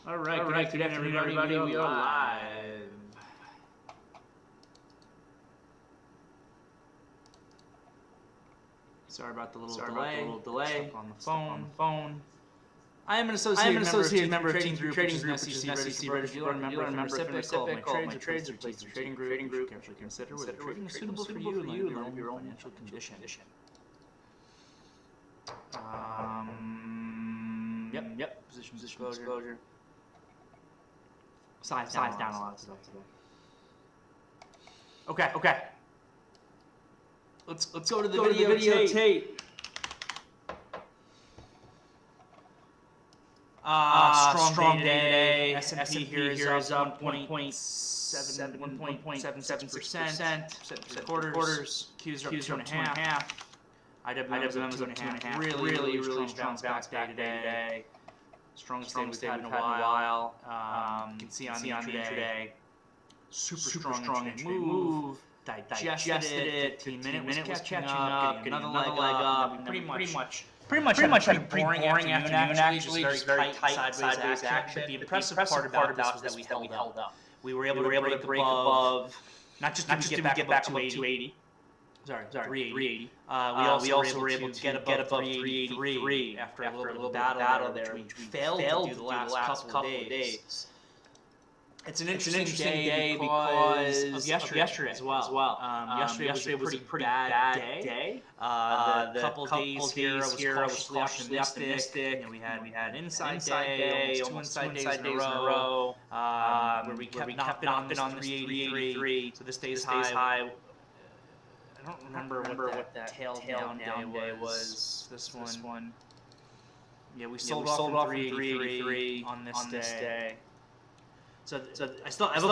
All right, good afternoon, everybody. We are live. Sorry about the little delay. On the phone. I am an associate member of Trading Group, which is an SEC registered dealer, member Pacific. My trades are placed in Trading Group. Carefully consider whether trading is suitable for you and your own financial condition. Yep. Position disclosure. Size down a lot today. Okay. Let's go to the video tape. Strong day. S&P here is up 1.77%. Quarters. Qs are up 2.5. IWM is up 2.5. Really strong bounce back today. Strongest day we've had in a while. You can see on the intraday. Super strong move. Digested it. 15-minute was catching up. Getting another leg up. Pretty much had a pretty boring afternoon actually. Just very tight sideways action. The impressive part about this was that we held up. We were able to break above. Not just to get back above 280. Sorry, 380. We also were able to get above 383 after a little battle there, which we failed to do the last couple of days. It's an interesting day because of yesterday as well. Yesterday was a pretty bad day. The couple days here I was cautiously optimistic. And we had inside day, almost 2 inside days in a row, where we kept knocking on this 383. So this day's high. I don't remember what that tail down day was. This one. Yeah, we sold off 383 on this day. So I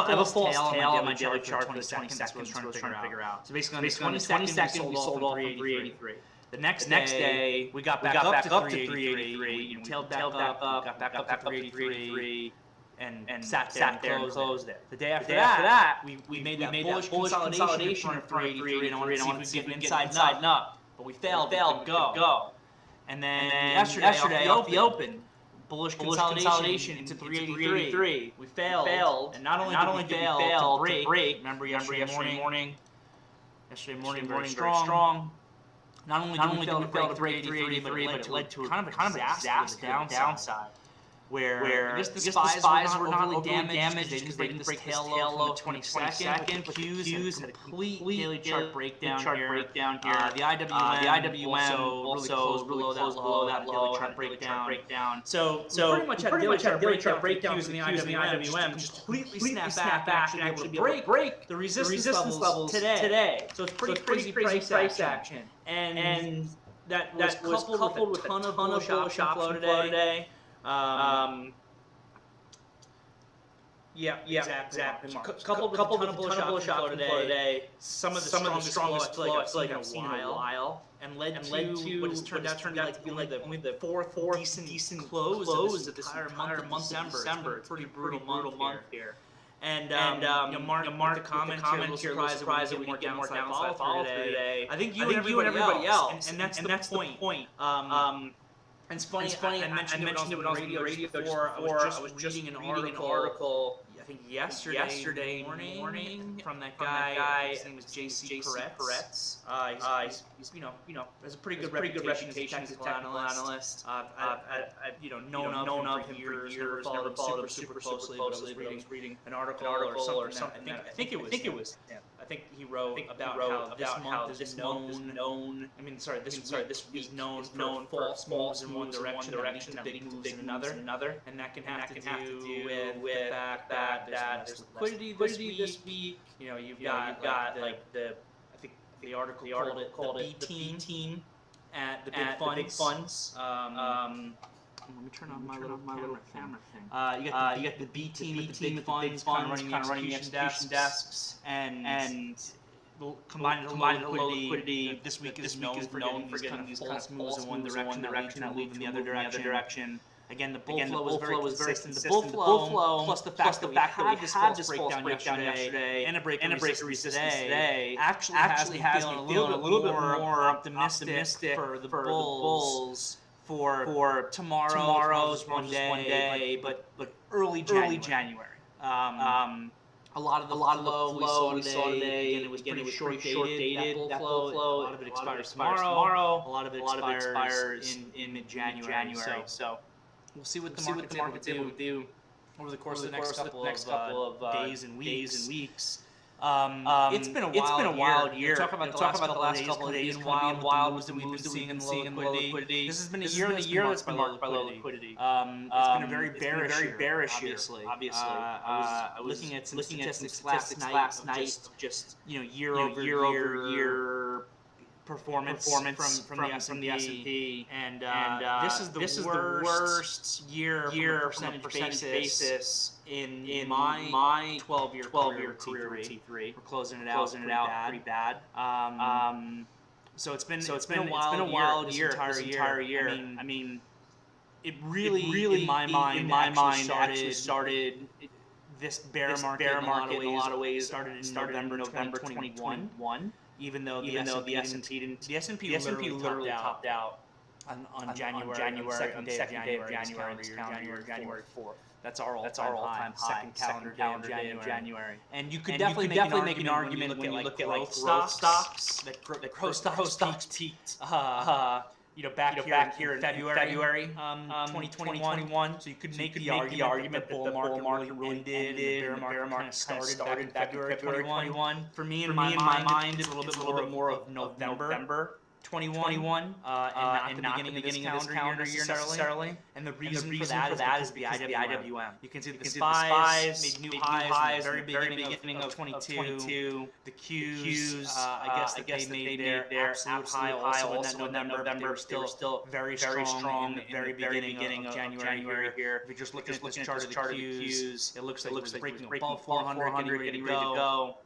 have a false tail on my daily chart for 20 seconds. That's what I was trying to figure out. So basically, on the 20 seconds, we sold off 383. The next day, we got back up to 383. We tailed back up, got back up to 383. And sat there and closed it. The day after that, we made that bullish consolidation of 383, and I wanted to see if we could get inside and up. But we failed to go. And then yesterday, off the open, bullish consolidation into 383. We failed. And not only did we fail to break, remember yesterday morning very strong. Not only did we fail to break 383, but it led to kind of a disastrous downside. Where the spies were not overly damaged. They didn't break tail low from the 22nd. Qs had a complete daily chart breakdown here. The IWM also really closed below that daily chart breakdown. So pretty much had daily chart breakdowns in the IWM just completely snap back and actually be able to break the resistance levels today. So it's pretty crazy price action. And that was coupled with a ton of bullish option flow today. Exactly. Coupled with a ton of bullish option flow today. Some of the strongest flow I've seen in a while, and led to what has turned out to be like the fourth decent close of this entire month of December. It's a pretty brutal month here. And Mark, the comment here, a little surprised that we didn't get more downside today. I think you and everybody else, and that's the point. And it's funny, I mentioned it on the radio before. I was just reading an article, I think yesterday morning from that guy. His name is J.C. Peretz. He's has a pretty good reputation as a technical analyst. I've known of him for years. Never followed him super closely, but I was reading an article or something. I think it was. I think he wrote about how this month is known. This is known for false moves in one direction, big moves in another, and that can have to do with the fact that there's liquidity this week. You've got like I think the article called it the B team at the big funds. Let me turn on my little camera thing. You got the B team with the big funds kind of running the execution desks, and combined low liquidity. This week is known for getting these false moves in one direction that lead in the other direction. Again, the bull flow was very consistent. The bull flow plus the fact that we had this false breakdown yesterday and a break of resistance today actually has me feeling a little bit more optimistic for the bulls for tomorrow's one day, but early January. A lot of the flow we saw today, again, it was pretty short-dated, that bull flow. A lot of it expires tomorrow. A lot of it expires in mid-January. So we'll see what the market's able to do over the course of the next couple of days and weeks. It's been a wild year. Talk about the last couple of days, wild moves that we've been seeing in low liquidity. This has been a year that's been marked by low liquidity. It's been a very bearish year, obviously. I was looking at some statistics last night, just year over year performance from the S&P, and this is the worst year from a percentage basis in my 12-year career with T3. We're closing it out pretty bad. So it's been a wild year this entire year. I mean, it really in my mind actually started this bear market in a lot of ways started in November 2021. Even though the S&P literally topped out on January 2nd day of January 4th. That's our all-time high, second calendar day of January. And you could definitely make an argument when you look at growth stocks. That growth stocks peaked. Back here in February 2021. So you could make the argument that the bull market really ended, and the bear market started back in February 21. For me, in my mind, it's a little bit more of November 21, and not the beginning of this calendar year necessarily. And the reason for that is the IWM. You can see the spies made new highs very beginning of 22. The Qs, I guess they made their absolute high also in that November. Still very strong in the very beginning of January here. If you just look at this chart of the Qs, it looks like it's breaking above 400, getting ready to go.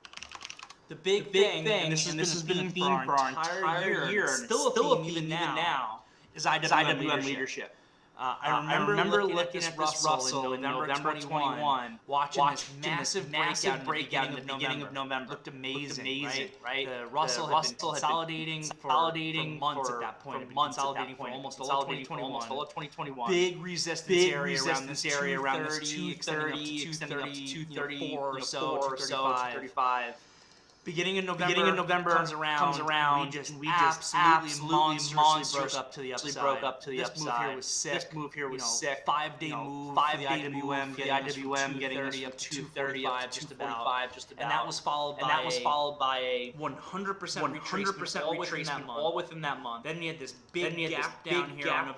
The big thing, and this has been a theme for our entire year, and still a theme even now, is IWM leadership. I remember looking at this Russell in November 21, watching this massive breakout in the beginning of November. Looked amazing, right? The Russell had been consolidating for months at that point. Consolidating for almost all of 2021. Big resistance area around this area, 230, extending up to 234 or so, 235. Beginning of November comes around. We just absolutely monstrously broke up to the upside. This move here was sick. 5-day move. 5-day move. The IWM getting us up to 235, just about. And that was followed by a 100% retracement all within that month. Then we had this big gap down here on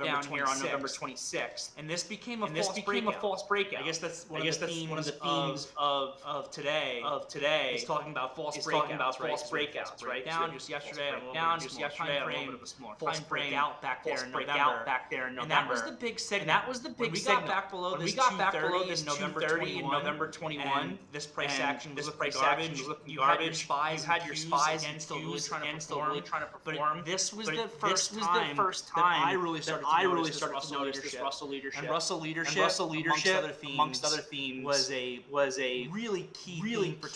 November 26th. And this became a false breakout. I guess that's one of the themes of today. Is talking about false breakouts, right? Down just yesterday, a false breakout back there in November. And that was the big signal. When we got back below this 230 in November 21, this price action was looking garbage. You had your spies again, still really trying to perform. But this was the first time that I really started to notice this Russell leadership. And Russell leadership, amongst other themes, was a really key theme for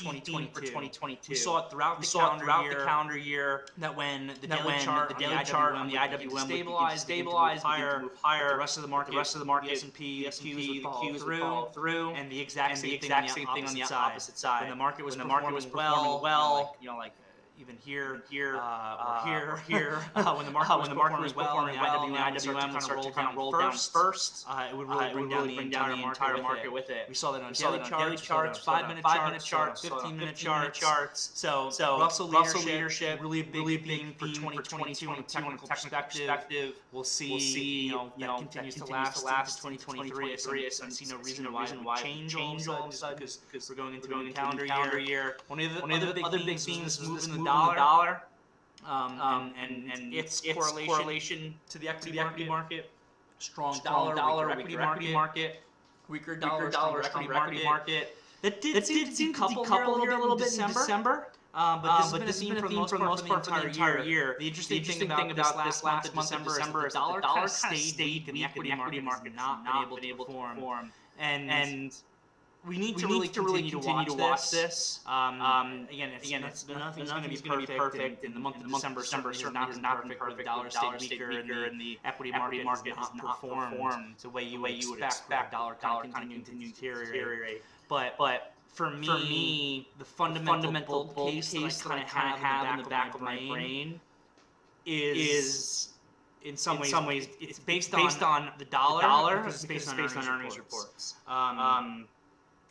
2022. We saw it throughout the calendar year that when the daily chart on the IWM would stabilize higher, the rest of the market, the S&P, the Qs would follow through, and the exact same thing on the opposite side. When the market was performing well, even here, or here, when the market was performing well, the IWM would start to kind of roll down first. It would really bring down the entire market with it. We saw that on daily charts, 5-minute charts, 15-minute charts. So Russell leadership, really a big theme for 2022 from a technical perspective. We'll see, that continues to last into 2023. I see no reason why it would change all of a sudden, because we're going into a calendar year. One of the other big themes is moving the dollar, and its correlation to the equity market. Strong dollar, weaker equity market. Weaker dollar, stronger equity market. That did couple a little bit in December. But this has been a theme for the most part for the entire year. The interesting thing about this last month of December is the dollar kind of stayed weak, and the equity market has not been able to perform. And we need to really continue to watch this. Again, nothing's going to be perfect. In the month of December certainly has not been perfect. The dollar stayed weaker, and the equity market has not performed the way you would expect the dollar kind of continue to deteriorate. But for me, the fundamental bull case that I kind of have in the back of my brain is in some ways it's based on the dollar because it's based on earnings reports.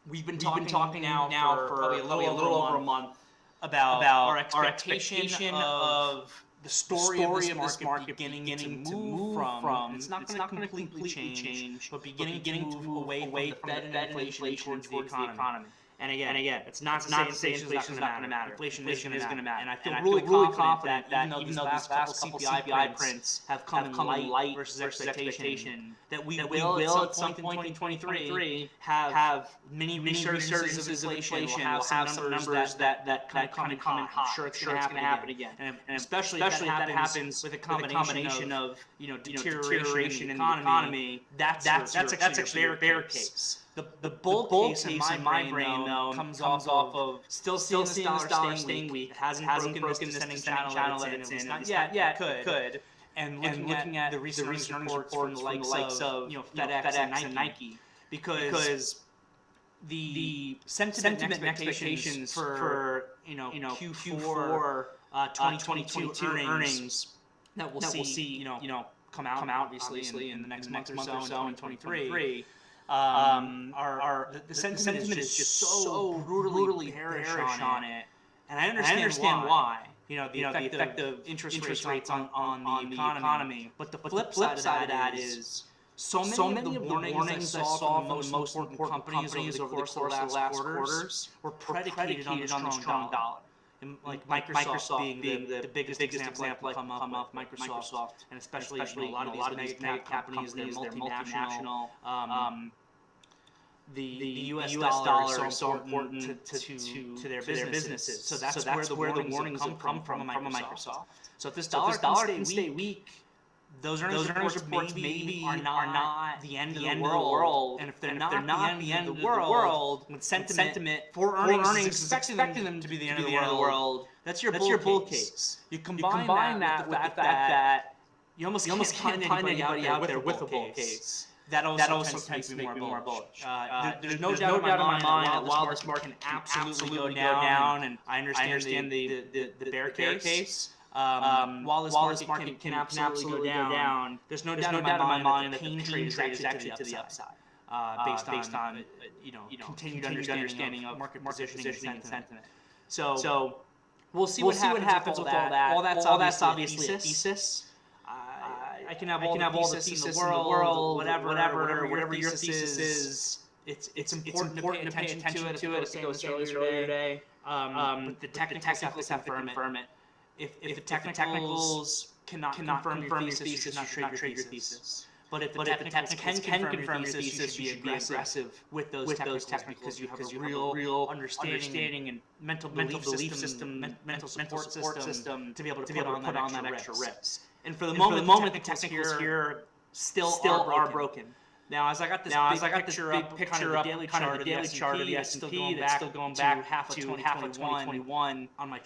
We've been talking now for probably a little over a month about our expectation of the story of this market beginning to move from it's not going to completely change, but beginning to move away from the Fed and inflation towards the economy. And again, it's not to say inflation is not going to matter. Inflation is going to matter. And I feel really confident that even though these last couple CPI prints have come in light versus expectation, that we will at some point in 2023 have many resurgences of inflation. We'll have some numbers that kind of come in hot. I'm sure it's going to happen again. And especially if that happens with a combination of deterioration in the economy, that's actually your bear case. The bull case in my brain though comes off of still seeing this dollar staying weak. It hasn't broken this descending channel that it's in. Not yet. It could. And looking at the recent earnings reports from the likes of FedEx and Nike, because the sentiment and expectations for Q4 2022 earnings that we'll see come out obviously in the next month or so in 2023. The sentiment is just so brutally bearish on it, and I understand why. The effect of interest rates on the economy. But the flip side of that is so many of the warnings I saw from the most important companies over the course of the last quarters were predicated on the strong dollar. And like Microsoft being the biggest example come up, Microsoft, and especially a lot of these mega companies, they're multinational. The U.S. dollar is so important to their businesses. So that's where the warnings have come from Microsoft. So if this dollar can stay weak, those earnings reports maybe are not the end of the world. And if they're not the end of the world, when sentiment for earnings is expecting them to be the end of the world, that's your bull case. You combine that with the fact that you almost can't find anybody out there with a bull case. That also tends to make me more bullish. There's no doubt in my mind that while this market can absolutely go down, and I understand the bear case, while this market can absolutely go down, there's no doubt in my mind that the pain trade is actually to the upside, based on continued understanding of market positioning and sentiment. So we'll see what happens with all that. All that's obviously a thesis. I can have all the thesis in the world, whatever your thesis is. It's important to pay attention to it. As I was earlier today. But the technicals have to confirm it. If the technicals cannot confirm your thesis, you should not trade your thesis. But if the technicals can confirm your thesis, you should be aggressive with those technicals because you have a real understanding and mental belief system, mental support system to be able to put on that extra risk. And for the moment, the technicals here still are broken. Now, as I got this big picture up, kind of the daily chart of the S&P that's still going back half of 2021 on my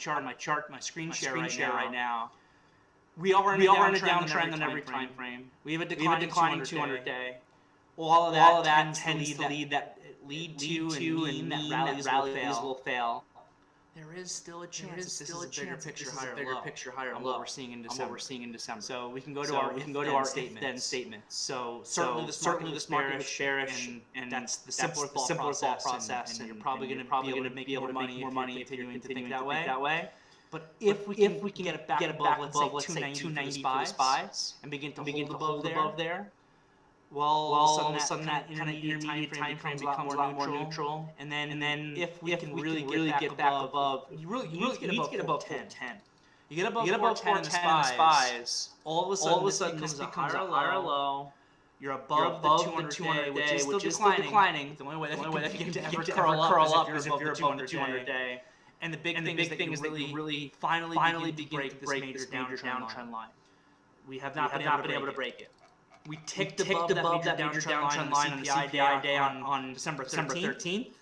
screen share right now. We are in a downtrend on every time frame. We have a declining 200-day. All of that tends to lead to and mean that rallies will fail. There is still a chance. This is a bigger picture higher on what we're seeing in December. So we can go to our statements. So certainly this market is bearish, and that's the simpler thought process. And you're probably going to make more money continuing to think that way. But if we can get it back above, let's say 290 for the SPYs and begin to hold above there. Well, all of a sudden that kind of intermediate time frame becomes a lot more neutral. And then if we can really get back above, you need to get above 10. You get above 10 in the SPYs, all of a sudden this becomes a higher low. You're above the 200-day, which is still declining. The only way that you can ever curl up is if you're above the 200-day. And the big thing is that you really finally begin to break this major downtrend line. We have not been able to break it. We ticked above that major downtrend line on the CPI day on December 13th.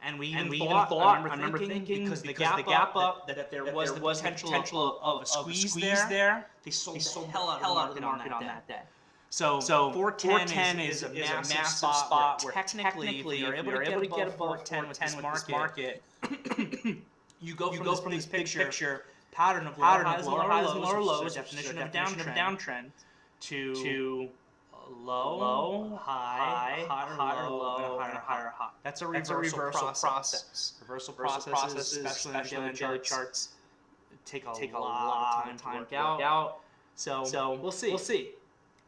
And we even thought, I remember thinking, because the gap up, that there was the potential of a squeeze there. They sold the hell out of the market on that day. So 410 is a massive spot where technically, if you're able to get above 410 with this market, you go from this picture pattern of lower highs and lower lows, definition of a downtrend, to low, high, higher low, and higher high. That's a reversal process. Reversal processes, especially in the daily charts, take a lot of time to work out. So we'll see.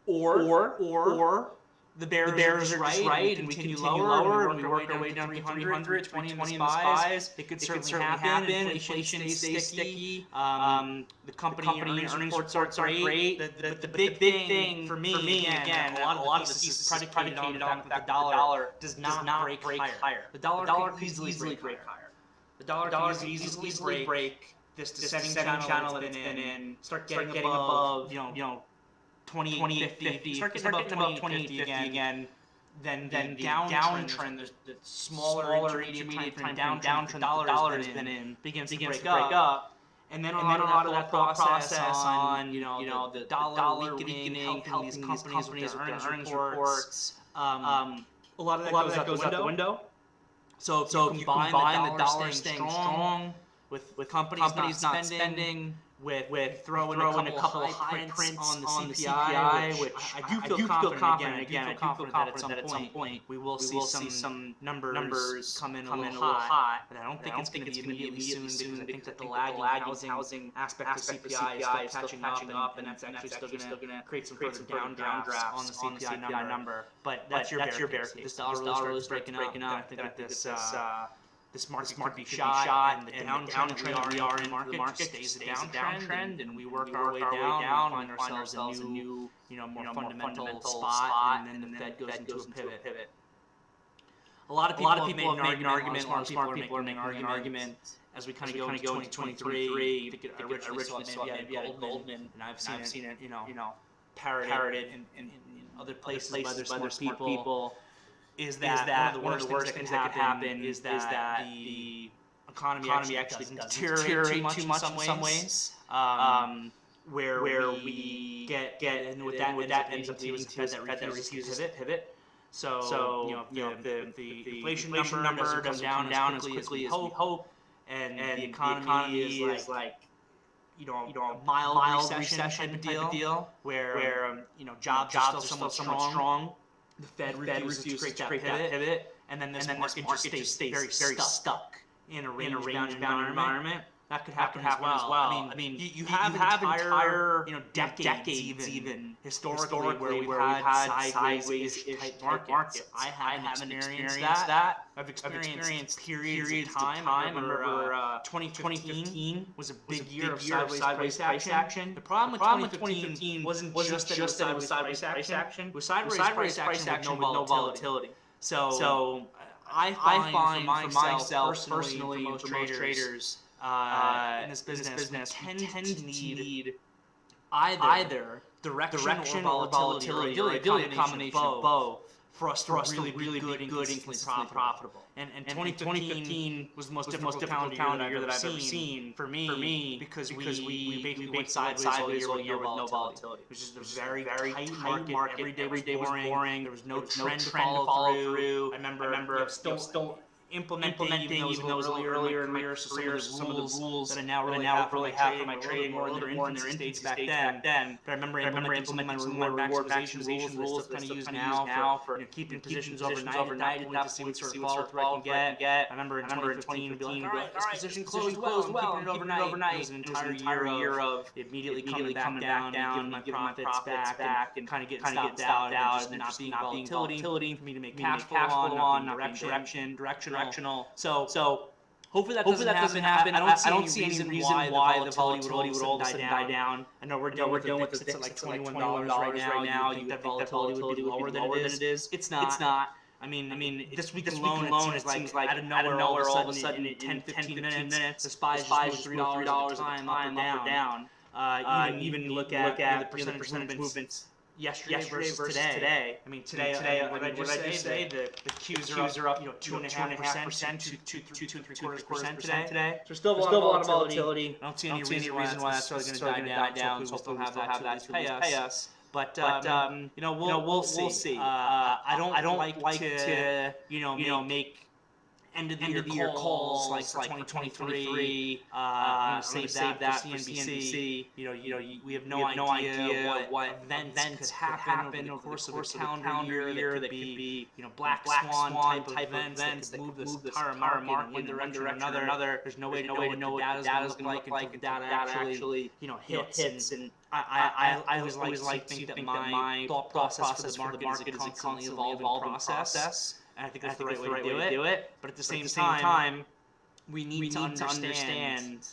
Or the bears are just right and we continue lower and we work our way down to 300, 20 in the spies. It could certainly happen. Inflation stays sticky. The company earnings reports are great. But the big thing for me, again, a lot of this is predicated on the fact that the dollar does not break higher. The dollar can easily break higher. The dollar can easily break this descending channel that it's been in, start getting above, 2850, start getting above 2850 again, then the downtrend, the smaller intermediate time downtrend the dollar has been in, begins to break up. And then a lot of that thought process on, the dollar weakening, helping these companies with their earnings reports, a lot of that goes out the window. So if you combine the dollar staying strong with companies not spending, with throw in a couple of high prints on the CPI, which I do feel confident again, that at some point we will see some numbers come in a little high, but I don't think it's going to be immediately soon, because I think that the lagging housing aspect of CPI is still catching up, and that's actually still going to create some further downdrafts on the CPI number. But that's your bear case. This dollar is breaking up. I think that this market could be shot, and the downtrend we are in the market stays a downtrend, and we work our way down, find ourselves a new, more fundamental spot, and then the Fed goes into a pivot. A lot of people have made an argument. Smart people are making an argument as we kind of go into 2023. I originally saw maybe Goldman, and I've seen it, parroted in other places by other smart people. Is that one of the worst things that could happen is that the economy actually can deteriorate too much in some ways, where we get and with that ends up leading to that refuses to pivot. So the inflation number doesn't come down as quickly as we hope, and the economy is like a mild recession type of deal, where jobs are still somewhat strong. The Fed refuses to create that pivot, and then this market just stays very stuck in a range-bound environment. That could happen as well. I mean, you have entire decades even historically where we've had sideways type markets. I haven't experienced that. I've experienced periods of time. I remember 2015 was a big year of sideways price action. The problem with 2015 wasn't just that it was sideways price action. It was sideways price action with no volatility. So I find for myself personally, for most traders, in this business tend to need either direction or volatility, or ideally a combination of both, for us to really be good and consistently profitable. And 2015 was the most difficult calendar year that I've ever seen for me, because we basically went sideways all year with no volatility. It was just a very tight market. Every day was boring. There was no trend to follow through. I remember still implementing even those earlier in my career, some of the rules that I now really have for my trading more in their infancy stage back then. But I remember implementing some reward maximization rules that I use now for keeping positions overnight and to see what sort of follow through I can get. I remember in 2015 to be like, all right, this position closed well, keeping it overnight. It was an entire year of immediately coming back down, giving my profits back, and kind of getting stopped out, and not being volatility for me to make cash flow on, not being directional. So hopefully that doesn't happen. I don't see any reason why the volatility would all of a sudden die down. I know we're dealing with the VIX at like $21 right now. You think that volatility would be lower than it is? It's not. I mean, this week alone, it seems like out of nowhere, all of a sudden, in 10-15 minutes, the SPY is $3 at a time, up or down. Even look at the percentage movements yesterday versus today. I mean, today, what did I just say? The Qs are up, 2.5% to 2.75% today. So still a lot of volatility. I don't see any reason why that's really going to die down. So we'll have that to pay us. But we'll see. I don't like to make end of the year calls like for 2023. I'm gonna save that for CNBC. We have no idea what events could happen over the course of a calendar year. That could be black swan type of events that could move the entire market in one direction or another. There's no way to know what the data's going to look like until the data actually hits. And I always like to think that my thought process for the market is a constantly evolving process. And I think that's the right way to do it. But at the same time, we need to understand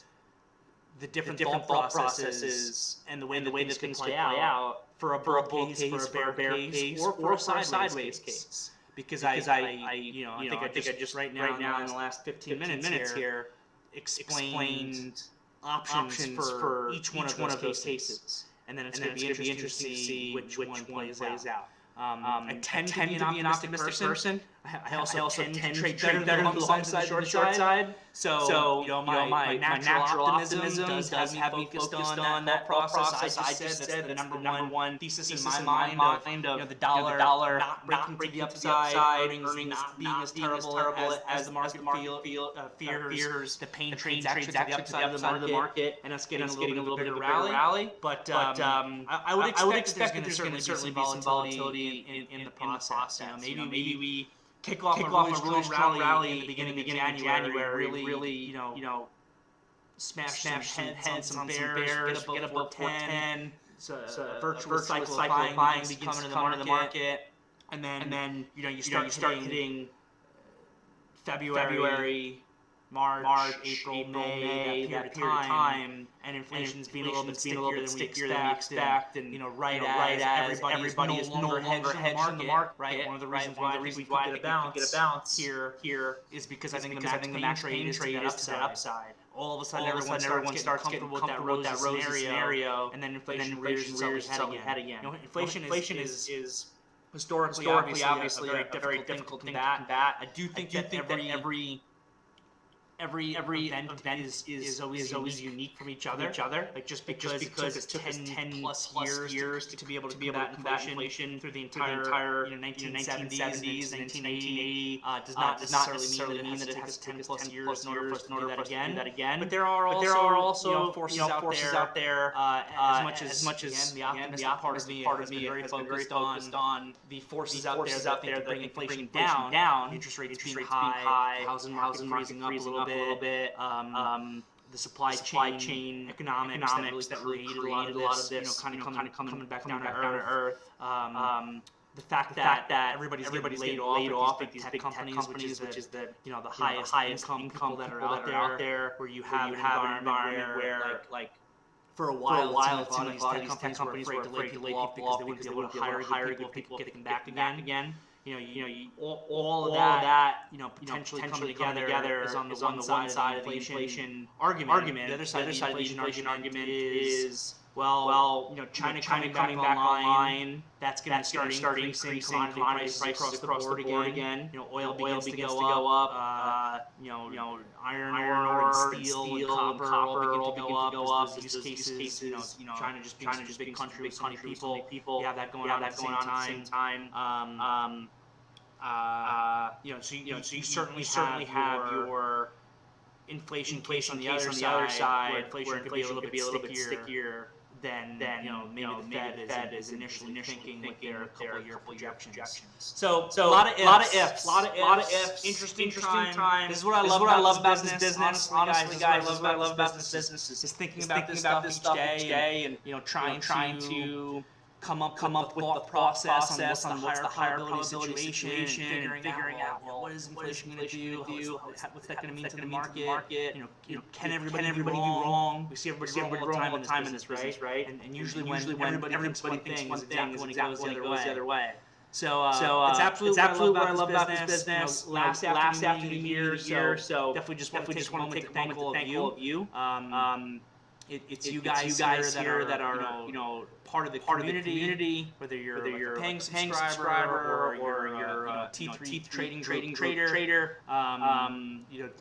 the different thought processes and the way that things play out for a bull case, for a bear case, or for a sideways case. Because I think I just right now in the last 15 minutes here explained options for each one of those cases. And then it's going to be interesting to see which one plays out. I tend to be an optimistic person. I also tend to trade better on the long side than the short side. So my natural optimism does have me focused on that process. I just said the number one thesis in my mind of the dollar not breaking to the upside, earnings not being as terrible as the market fears, the pain trades actually to the upside of the market, and us getting a little bit of a rally. But I would expect that there's going to certainly be some volatility in the process. Maybe we kick off a really strong rally in the beginning of January, really smash heads, some bears, get above 10. So a virtual cycle of buying begins to come into the market, and then you start hitting February, March, April, May, that period of time, and inflation's being a little bit stickier than we expect, and right as everybody is no longer hedged in the market, right? One of the reasons why we get a bounce here is because I think the max pain trade is to that upside. All of a sudden, everyone starts getting comfortable with that rosy scenario, and then inflation rears itself head again. Inflation is historically obviously a very difficult thing to combat. I do think that every event is always unique from each other. Like just because it took us 10 plus years to be able to combat inflation through the entire 1970s, 1980, does not necessarily mean that it has 10 plus years in order for us to do that again. But there are also forces out there. As much as the optimistic part of me has been very focused on the forces out there that bring inflation down, interest rates being high, housing market freezing up a little bit, the supply chain economics that created a lot of this, kind of coming back down to earth. The fact that everybody's laid off at these big tech companies, which is the highest income people that are out there, where you have an environment where like for a while, a lot of these tech companies were afraid to lay people off because they wouldn't be able to hire good people, get them back again. All of that, potentially coming together is on the one side of the inflation argument. The other side of the inflation argument is, China coming back online. That's going to start increasing commodity prices across the board again. Oil begins to go up. Iron ore, steel, and copper all begin to go up. Those use cases, China just being a big country with so many people. You have that going on at the same time. So you certainly have your inflation case on the other side, where inflation could be a little bit stickier than maybe the Fed is initially thinking with their couple-year projections. So a lot of ifs. Interesting time. This is what I love about this business. Honestly, guys, what I love about this business is thinking about this stuff each day, and trying to come up with the process on what's the higher probability situation, figuring out what is inflation going to do, what's that going to mean to the market. Can everybody be wrong? We see everybody wrong all the time in this business, right? And usually when everybody thinks one thing is exactly when it goes the other way. So it's absolutely what I love about this business. Last after the year, so definitely just want to take a moment to thank all of you. It's you guys here that are part of the community, whether you're a paying subscriber or you're a T3 trading trader.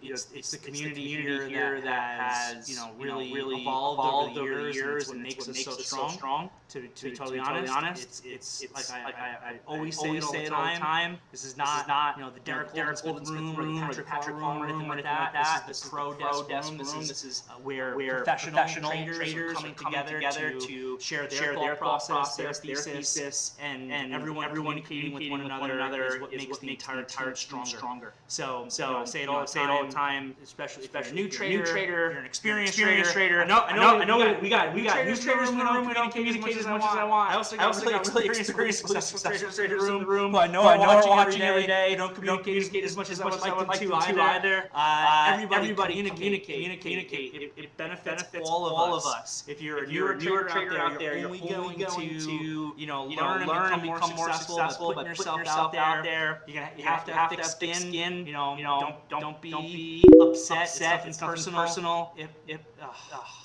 It's the community here that has really evolved over the years, and it's what makes us so strong. To be totally honest, it's like I always say it all the time. This is not the Derrick Oldensmith room or the Patrick room or anything like that. This is the pro desk room. This is where professional traders are coming together to share their thought process, their thesis, and everyone communicating with one another is what makes the entire team stronger. So I say it all the time, especially if you're a new trader, you're an experienced trader. I know we got new traders in the room. We don't communicate as much as I want. I also got really experienced traders in the room. I know I'm watching every day. They don't communicate as much as I would like them to either. Everybody communicate. It benefits all of us. If you're a newer trader out there, you're only going to learn and become more successful by putting yourself out there. You have to have thick skin. Don't be upset. It's personal.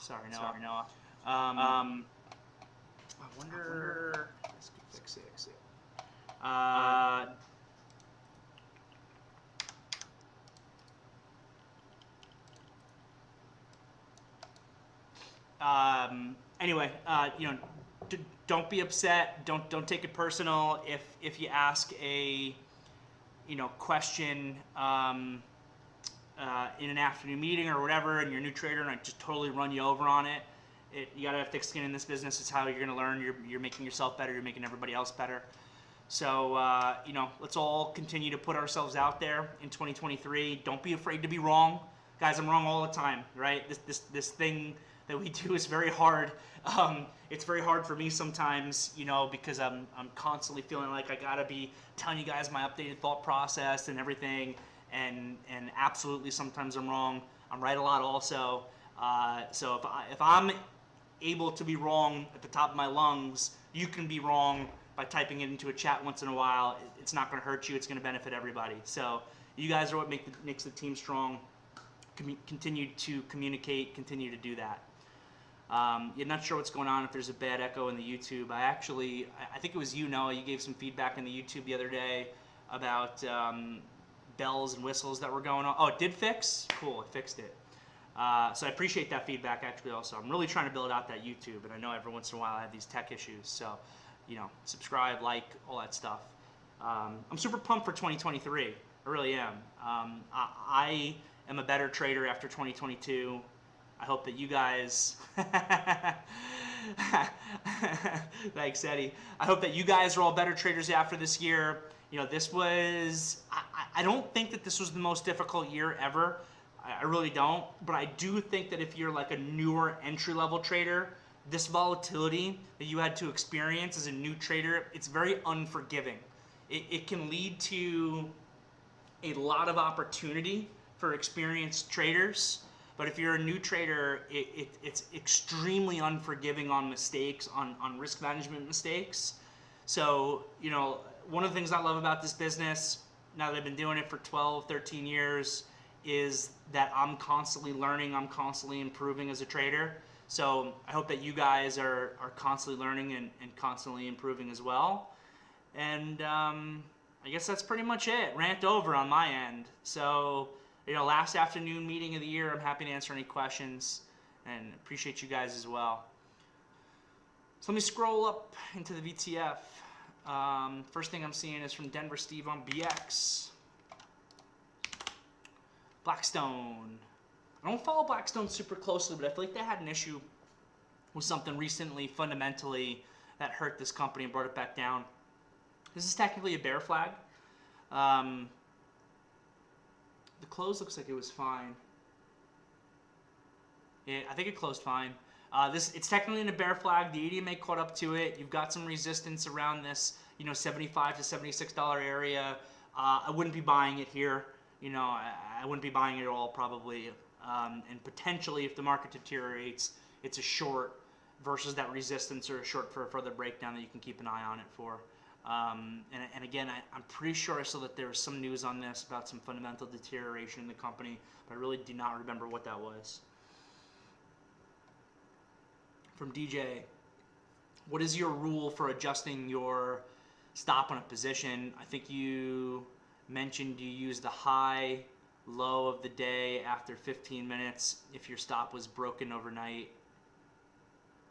Sorry, Noah. I wonder. This could fix it. Anyway, don't be upset. Don't take it personal if you ask a question in an afternoon meeting or whatever, and you're a new trader, and I just totally run you over on it. You gotta have thick skin in this business. It's how you're gonna learn. You're making yourself better. You're making everybody else better. So let's all continue to put ourselves out there in 2023. Don't be afraid to be wrong, guys. I'm wrong all the time, right? This thing that we do is very hard. It's very hard for me sometimes, because I'm constantly feeling like I gotta be telling you guys my updated thought process and everything, and absolutely sometimes I'm wrong. I'm right a lot also. So if I'm able to be wrong at the top of my lungs, you can be wrong by typing it into a chat once in a while. It's not going to hurt you. It's going to benefit everybody. So you guys are what makes the team strong. Continue to communicate. Continue to do that. You're not sure what's going on if there's a bad echo in the YouTube. I think it was you, Noah. You gave some feedback in the YouTube the other day about bells and whistles that were going on. Oh, it did fix? Cool, it fixed it. So I appreciate that feedback actually also. I'm really trying to build out that YouTube, and I know every once in a while I have these tech issues. So, subscribe, like, all that stuff. I'm super pumped for 2023. I really am. I am a better trader after 2022. I hope that you guys, thanks Eddie. I hope that you guys are all better traders after this year. This was, I don't think that this was the most difficult year ever. I really don't, but I do think that if you're like a newer entry-level trader, this volatility that you had to experience as a new trader, it's very unforgiving. It can lead to a lot of opportunity for experienced traders, but if you're a new trader, it's extremely unforgiving on mistakes, on risk management mistakes. So, one of the things I love about this business, now that I've been doing it for 12, 13 years, is that I'm constantly learning, I'm constantly improving as a trader. So I hope that you guys are constantly learning and constantly improving as well. And I guess that's pretty much it. Rant over on my end. So, last afternoon meeting of the year, I'm happy to answer any questions and appreciate you guys as well. So let me scroll up into the VTF. First thing I'm seeing is from Denver Steve on BX. Blackstone. I don't follow Blackstone super closely, but I feel like they had an issue with something recently, fundamentally, that hurt this company and brought it back down. This is technically a bear flag. The close looks like it was fine. Yeah, I think it closed fine. It's technically in a bear flag. The ADMA caught up to it. You've got some resistance around this, $75 to $76 area. I wouldn't be buying it here. I wouldn't be buying it at all probably. And potentially, if the market deteriorates, it's a short versus that resistance, or a short for a further breakdown that you can keep an eye on it for. And again, I'm pretty sure I saw that there was some news on this about some fundamental deterioration in the company, but I really do not remember what that was. From DJ, what is your rule for adjusting your stop on a position? I think you mentioned you use the high, low of the day after 15 minutes if your stop was broken overnight.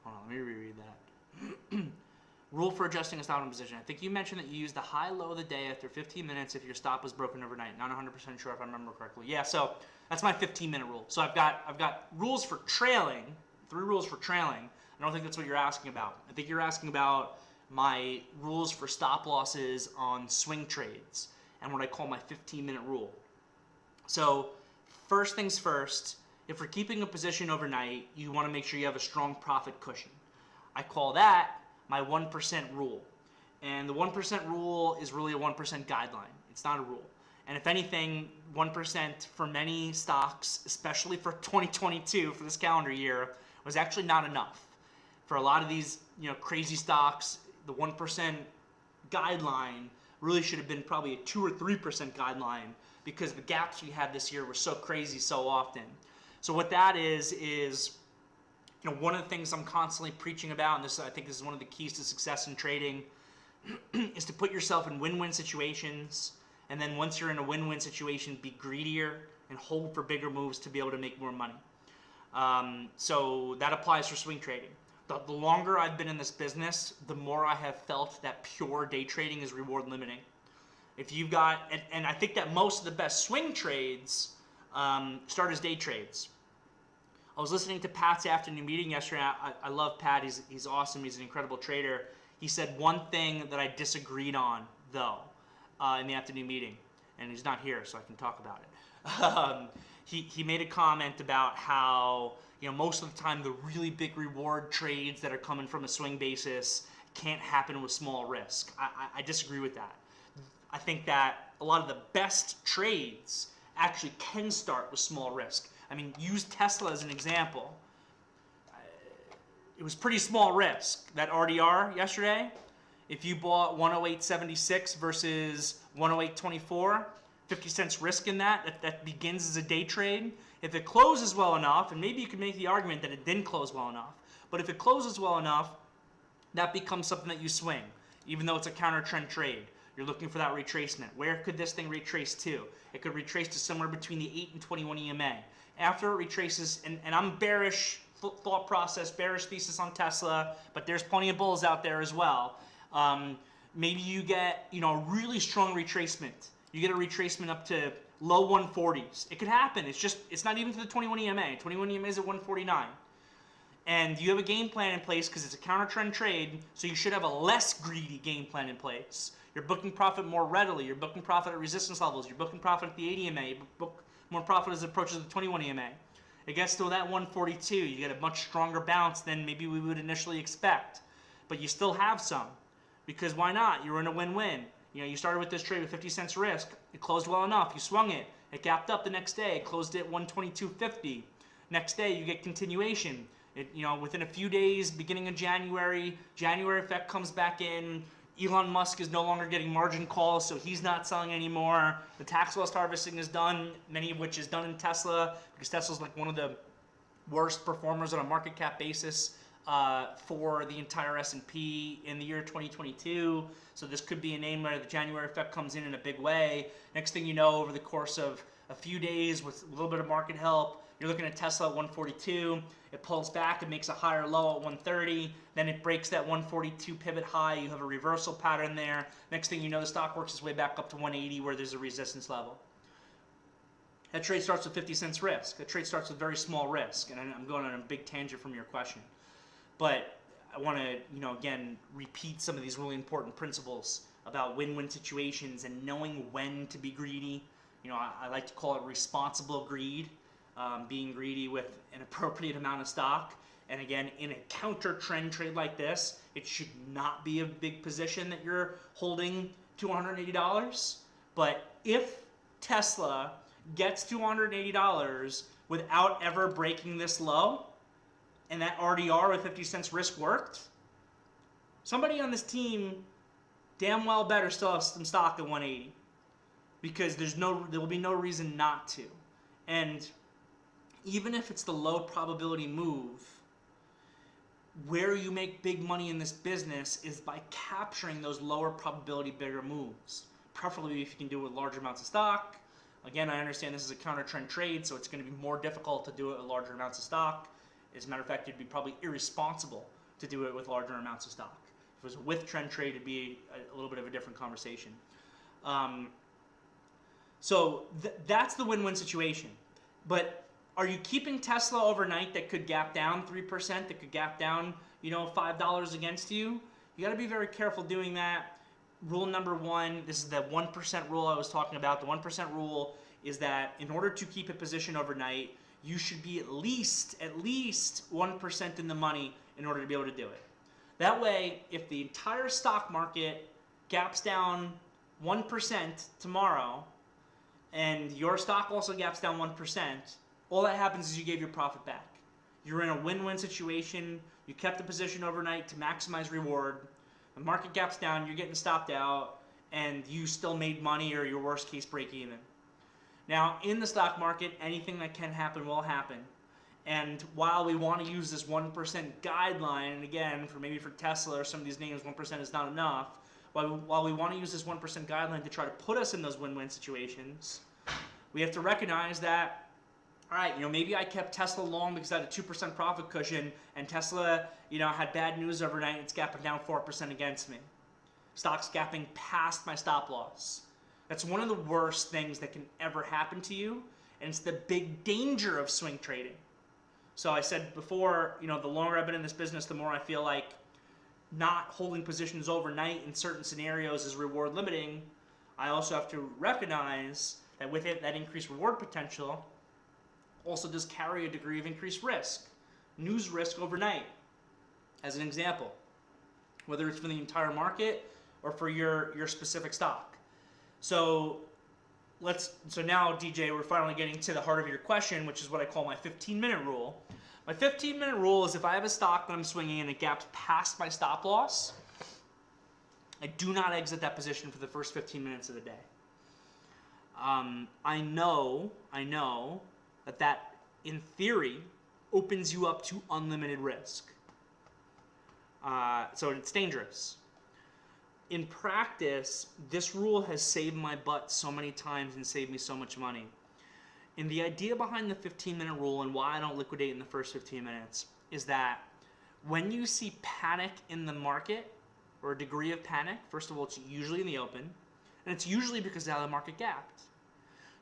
Hold on, let me reread that. Rule for adjusting a stop on a position. I think you mentioned that you use the high, low of the day after 15 minutes if your stop was broken overnight. Not 100% sure if I remember correctly. Yeah, so that's my 15-minute rule. So I've got rules for trailing, 3 rules for trailing. I don't think that's what you're asking about. I think you're asking about my rules for stop losses on swing trades and what I call my 15-minute rule. So first things first, if we're keeping a position overnight, you want to make sure you have a strong profit cushion. I call that my 1% rule. And the 1% rule is really a 1% guideline. It's not a rule. And if anything, 1% for many stocks, especially for 2022, for this calendar year, was actually not enough. For a lot of these, crazy stocks, the 1% guideline really should have been probably a 2 or 3% guideline because the gaps we had this year were so crazy so often. So what that is one of the things I'm constantly preaching about, and I think this is one of the keys to success in trading, is to put yourself in win-win situations, and then once you're in a win-win situation, be greedier and hold for bigger moves to be able to make more money. So that applies for swing trading. The longer I've been in this business, the more I have felt that pure day trading is reward limiting. If you've got, and I think that most of the best swing trades start as day trades. I was listening to Pat's afternoon meeting yesterday. I love Pat. He's awesome. He's an incredible trader. He said one thing that I disagreed on, though, in the afternoon meeting. And he's not here, so I can talk about it. He made a comment about how most of the time the really big reward trades that are coming from a swing basis can't happen with small risk. I disagree with that. I think that a lot of the best trades actually can start with small risk. I mean, use Tesla as an example. It was pretty small risk. That RDR yesterday, if you bought 108.76 versus 108.24, 50 cents risk in that begins as a day trade. If it closes well enough, and maybe you could make the argument that it didn't close well enough, but if it closes well enough, that becomes something that you swing, even though it's a counter trend trade. You're looking for that retracement. Where could this thing retrace to? It could retrace to somewhere between the 8 and 21 EMA. After it retraces, and I'm bearish thought process, bearish thesis on Tesla, but there's plenty of bulls out there as well. Maybe you get a really strong retracement. You get a retracement up to low 140s. It could happen. It's not even to the 21 EMA. 21 EMA is at 149. And you have a game plan in place because it's a counter trend trade, so you should have a less greedy game plan in place. You're booking profit more readily. You're booking profit at resistance levels. You're booking profit at the 80 EMA. You book more profit as it approaches the 21 EMA. It gets to that 142. You get a much stronger bounce than maybe we would initially expect. But you still have some. Because why not? You're in a win-win. You started with this trade with 50 cents risk. It closed well enough. You swung it. It gapped up the next day. It closed at 122.50. Next day, you get continuation. Within a few days, beginning of January effect comes back in. Elon Musk is no longer getting margin calls, so he's not selling anymore. The tax loss harvesting is done, many of which is done in Tesla, because Tesla's like one of the worst performers on a market cap basis for the entire S&P in the year 2022. So this could be a name where the January effect comes in a big way. Next thing you know, over the course of a few days with a little bit of market help, you're looking at Tesla at 142. It pulls back, it makes a higher low at 130. Then it breaks that 142 pivot high. You have a reversal pattern there. Next thing you know, the stock works its way back up to 180 where there's a resistance level. That trade starts with 50 cents risk. That trade starts with very small risk. And I'm going on a big tangent from your question. But I want to, again, repeat some of these really important principles about win-win situations and knowing when to be greedy. I like to call it responsible greed. Being greedy with an appropriate amount of stock. And again, in a counter trend trade like this, it should not be a big position that you're holding $280. But if Tesla gets $280 without ever breaking this low, and that RDR with 50 cents risk worked, somebody on this team damn well better still have some stock at 180. Because there will be no reason not to. And even if it's the low probability move, where you make big money in this business is by capturing those lower probability, bigger moves. Preferably if you can do it with larger amounts of stock. Again, I understand this is a counter trend trade, so it's going to be more difficult to do it with larger amounts of stock. As a matter of fact, it'd be probably irresponsible to do it with larger amounts of stock. If it was a with trend trade, it'd be a little bit of a different conversation. So that's the win-win situation. But are you keeping Tesla overnight that could gap down 3%, that could gap down, $5 against you? You got to be very careful doing that. Rule number one, this is the 1% rule I was talking about. The 1% rule is that in order to keep a position overnight, you should be at least 1% in the money in order to be able to do it. That way, if the entire stock market gaps down 1% tomorrow, and your stock also gaps down 1%, all that happens is you gave your profit back. You're in a win-win situation. You kept the position overnight to maximize reward. The market gaps down, you're getting stopped out, and you still made money, or your worst case break even. Now, in the stock market, anything that can happen will happen. And while we want to use this 1% guideline, and again, maybe for Tesla or some of these names, 1% is not enough. While we want to use this 1% guideline to try to put us in those win-win situations, we have to recognize that, all right, maybe I kept Tesla long because I had a 2% profit cushion, and Tesla, had bad news overnight. It's gapping down 4% against me. Stock's gapping past my stop loss. That's one of the worst things that can ever happen to you, and it's the big danger of swing trading. So I said before, the longer I've been in this business, the more I feel like not holding positions overnight in certain scenarios is reward limiting. I also have to recognize that with it, that increased reward potential also does carry a degree of increased risk. News risk overnight, as an example, whether it's for the entire market or for your specific stock. So now, DJ, we're finally getting to the heart of your question, which is what I call my 15-minute rule. My 15-minute rule is if I have a stock that I'm swinging and it gaps past my stop loss, I do not exit that position for the first 15 minutes of the day. I know that in theory opens you up to unlimited risk. So it's dangerous. In practice, this rule has saved my butt so many times and saved me so much money. And the idea behind the 15-minute rule and why I don't liquidate in the first 15 minutes is that when you see panic in the market, or a degree of panic, first of all, it's usually in the open, and it's usually because how the market gapped.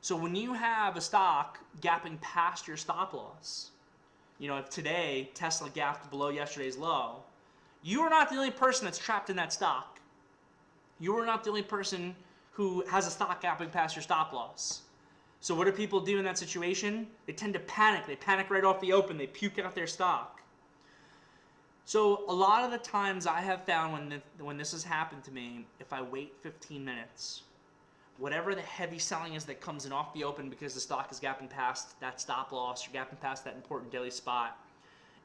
So when you have a stock gapping past your stop loss, if today Tesla gapped below yesterday's low, you are not the only person that's trapped in that stock. You are not the only person who has a stock gapping past your stop loss. So what do people do in that situation? They tend to panic. They panic right off the open. They puke out their stock. So a lot of the times I have found when this has happened to me, if I wait 15 minutes, whatever the heavy selling is that comes in off the open because the stock is gapping past that stop loss, or gapping past that important daily spot,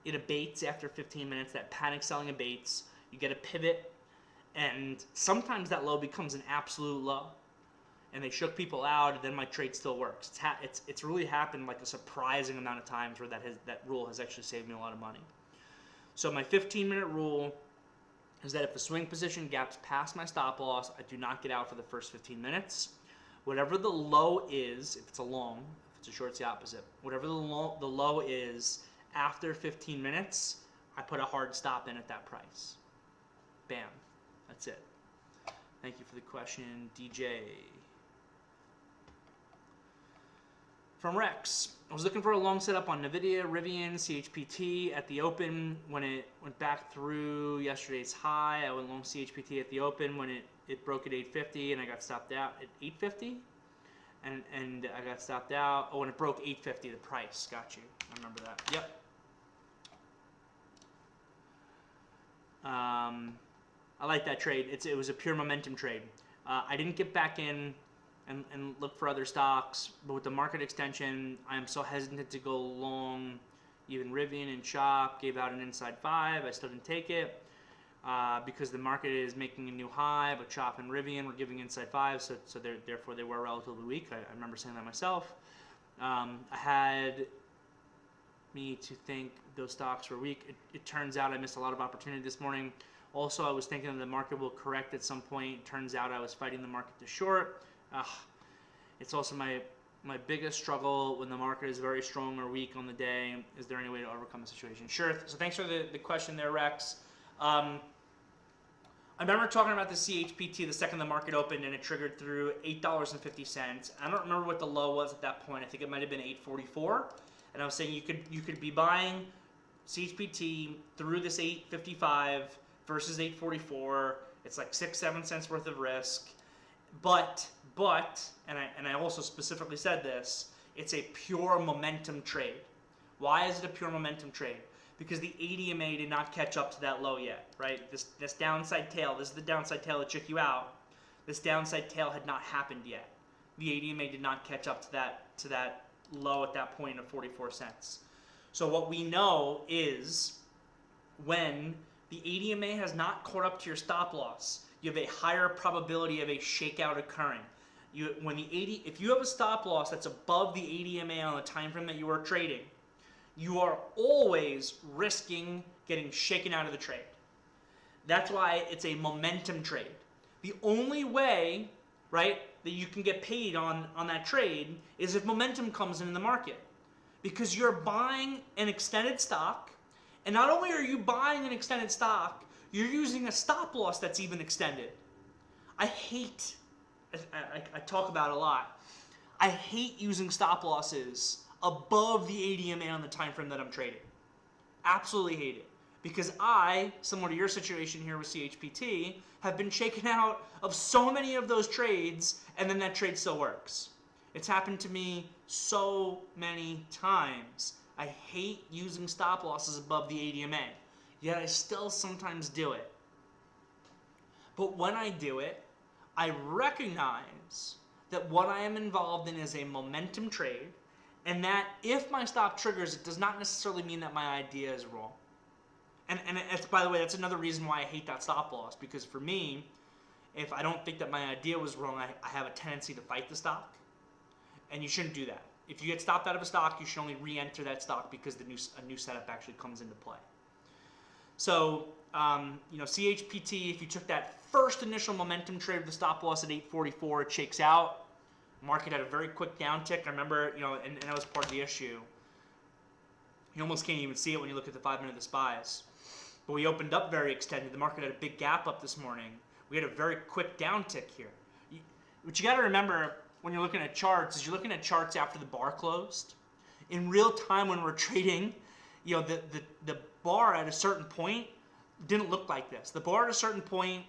it abates after 15 minutes. That panic selling abates. You get a pivot, and sometimes that low becomes an absolute low. And they shook people out, and then my trade still works. It's really happened like a surprising amount of times where that rule has actually saved me a lot of money. So my 15-minute rule is that if the swing position gaps past my stop loss, I do not get out for the first 15 minutes. Whatever the low is, if it's a long, if it's a short, it's the opposite. Whatever the low is after 15 minutes, I put a hard stop in at that price. Bam. That's it. Thank you for the question, DJ. From Rex, I was looking for a long setup on NVIDIA, Rivian, CHPT at the open. When it went back through yesterday's high, I went long CHPT at the open when it broke at 850 and I got stopped out at 850. And I got stopped out. Oh, when it broke 850, the price. Got you. I remember that. Yep. I like that trade. It was a pure momentum trade. I didn't get back in and look for other stocks, but with the market extension, I am so hesitant to go long. Even Rivian and Chop gave out an inside 5. I still didn't take it because the market is making a new high, but Chop and Rivian were giving inside 5, so therefore they were relatively weak. I remember saying that myself. I had me to think those stocks were weak. It turns out I missed a lot of opportunity this morning. Also, I was thinking the market will correct at some point. Turns out I was fighting the market to short. It's also my biggest struggle when the market is very strong or weak on the day. Is there any way to overcome the situation? Sure. So thanks for the question there, Rex. I remember talking about the CHPT the second the market opened, and it triggered through $8.50. I don't remember what the low was at that point. I think it might have been $8.44. And I was saying you could be buying CHPT through this $8.55 versus $8.44. It's like 6-7 cents worth of risk. But and I also specifically said this, it's a pure momentum trade. Why is it a pure momentum trade? Because the ADMA did not catch up to that low yet, right? This downside tail, this is the downside tail that took you out. This downside tail had not happened yet. The ADMA did not catch up to that low at that point of 44 cents. So what we know is when the ADMA has not caught up to your stop loss, you have a higher probability of a shakeout occurring. If you have a stop loss that's above the ADMA on the time frame that you are trading, you are always risking getting shaken out of the trade. That's why it's a momentum trade. The only way, right, that you can get paid on that trade is if momentum comes in the market. Because you're buying an extended stock, and not only are you buying an extended stock, you're using a stop loss that's even extended. I talk about it a lot. I hate using stop losses above the ADMA on the time frame that I'm trading. Absolutely hate it. Because I, similar to your situation here with CHPT, have been shaken out of so many of those trades, and then that trade still works. It's happened to me so many times. I hate using stop losses above the ADMA, yet I still sometimes do it. But when I do it, I recognize that what I am involved in is a momentum trade, and that if my stop triggers, it does not necessarily mean that my idea is wrong. And it's, by the way, that's another reason why I hate that stop loss, because for me, if I don't think that my idea was wrong, I have a tendency to fight the stock, and you shouldn't do that. If you get stopped out of a stock, you should only re-enter that stock because a new setup actually comes into play. So, CHPT, if you took that first initial momentum trade with the stop loss at 8.44, it shakes out. Market had a very quick downtick. I remember, and that was part of the issue. You almost can't even see it when you look at the 5-minute SPYs. But we opened up very extended. The market had a big gap up this morning. We had a very quick downtick here. What you got to remember when you're looking at charts is you're looking at charts after the bar closed. In real time when we're trading, the bar at a certain point didn't look like this. The bar at a certain point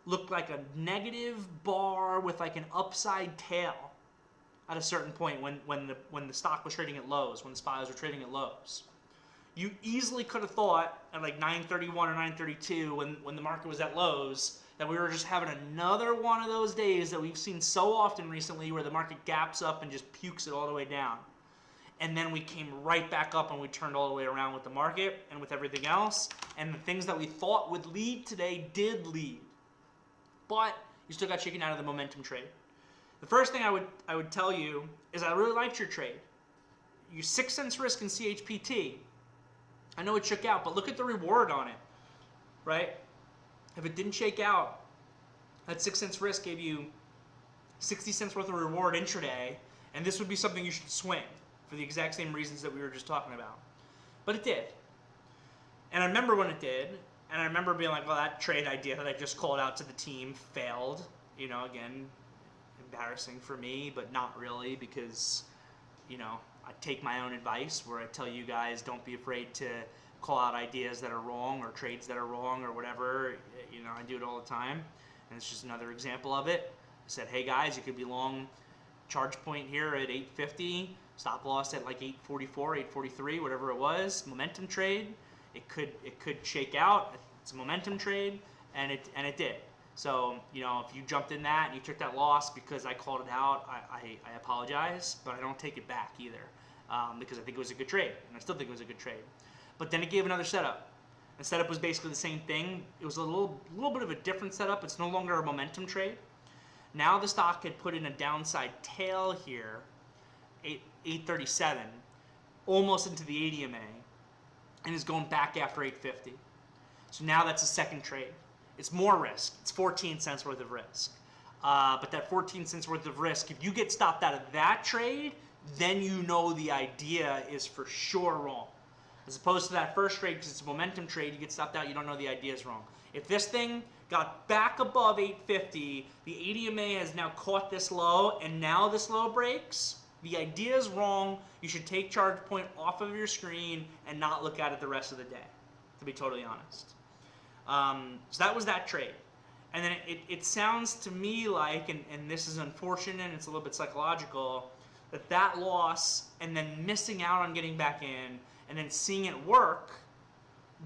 looked like a negative bar with like an upside tail at a certain point when the stock was trading at lows, when the SPYs were trading at lows. You easily could have thought at like 9:31 or 9:32 when the market was at lows that we were just having another one of those days that we've seen so often recently where the market gaps up and just pukes it all the way down. And then we came right back up and we turned all the way around with the market and with everything else. And the things that we thought would lead today did lead. But you still got shaken out of the momentum trade. The first thing I would tell you is I really liked your trade. You 6 cents risk in CHPT. I know it shook out, but look at the reward on it, right? If it didn't shake out, that 6 cents risk gave you 60 cents worth of reward intraday, and this would be something you should swing for the exact same reasons that we were just talking about. But it did. And I remember when it did, and I remember being like, well, that trade idea that I just called out to the team failed. Again, embarrassing for me, but not really, because, I take my own advice where I tell you guys don't be afraid to call out ideas that are wrong or trades that are wrong or whatever. I do it all the time, and it's just another example of it. I said, hey guys, you could be long charge point here at 8.50, stop loss at like 8.44, 8.43, whatever it was, momentum trade. It could shake out. It's a momentum trade, and it did. So, if you jumped in that and you took that loss because I called it out, I apologize, but I don't take it back either, because I think it was a good trade, and I still think it was a good trade. But then it gave another setup. The setup was basically the same thing. It was a little bit of a different setup. It's no longer a momentum trade. Now the stock had put in a downside tail here, 837, almost into the 80 MA, and is going back after 850. So now that's a second trade. It's more risk. It's 14 cents worth of risk. But that 14 cents worth of risk, if you get stopped out of that trade, then you know the idea is for sure wrong. As opposed to that first trade, because it's a momentum trade, you get stopped out, you don't know the idea is wrong. If this thing got back above 850, the 80 MA has now caught this low, and now this low breaks, the idea is wrong. You should take charge point off of your screen and not look at it the rest of the day, to be totally honest. So that was that trade. And then it sounds to me like, and this is unfortunate, and it's a little bit psychological, that loss and then missing out on getting back in and then seeing it work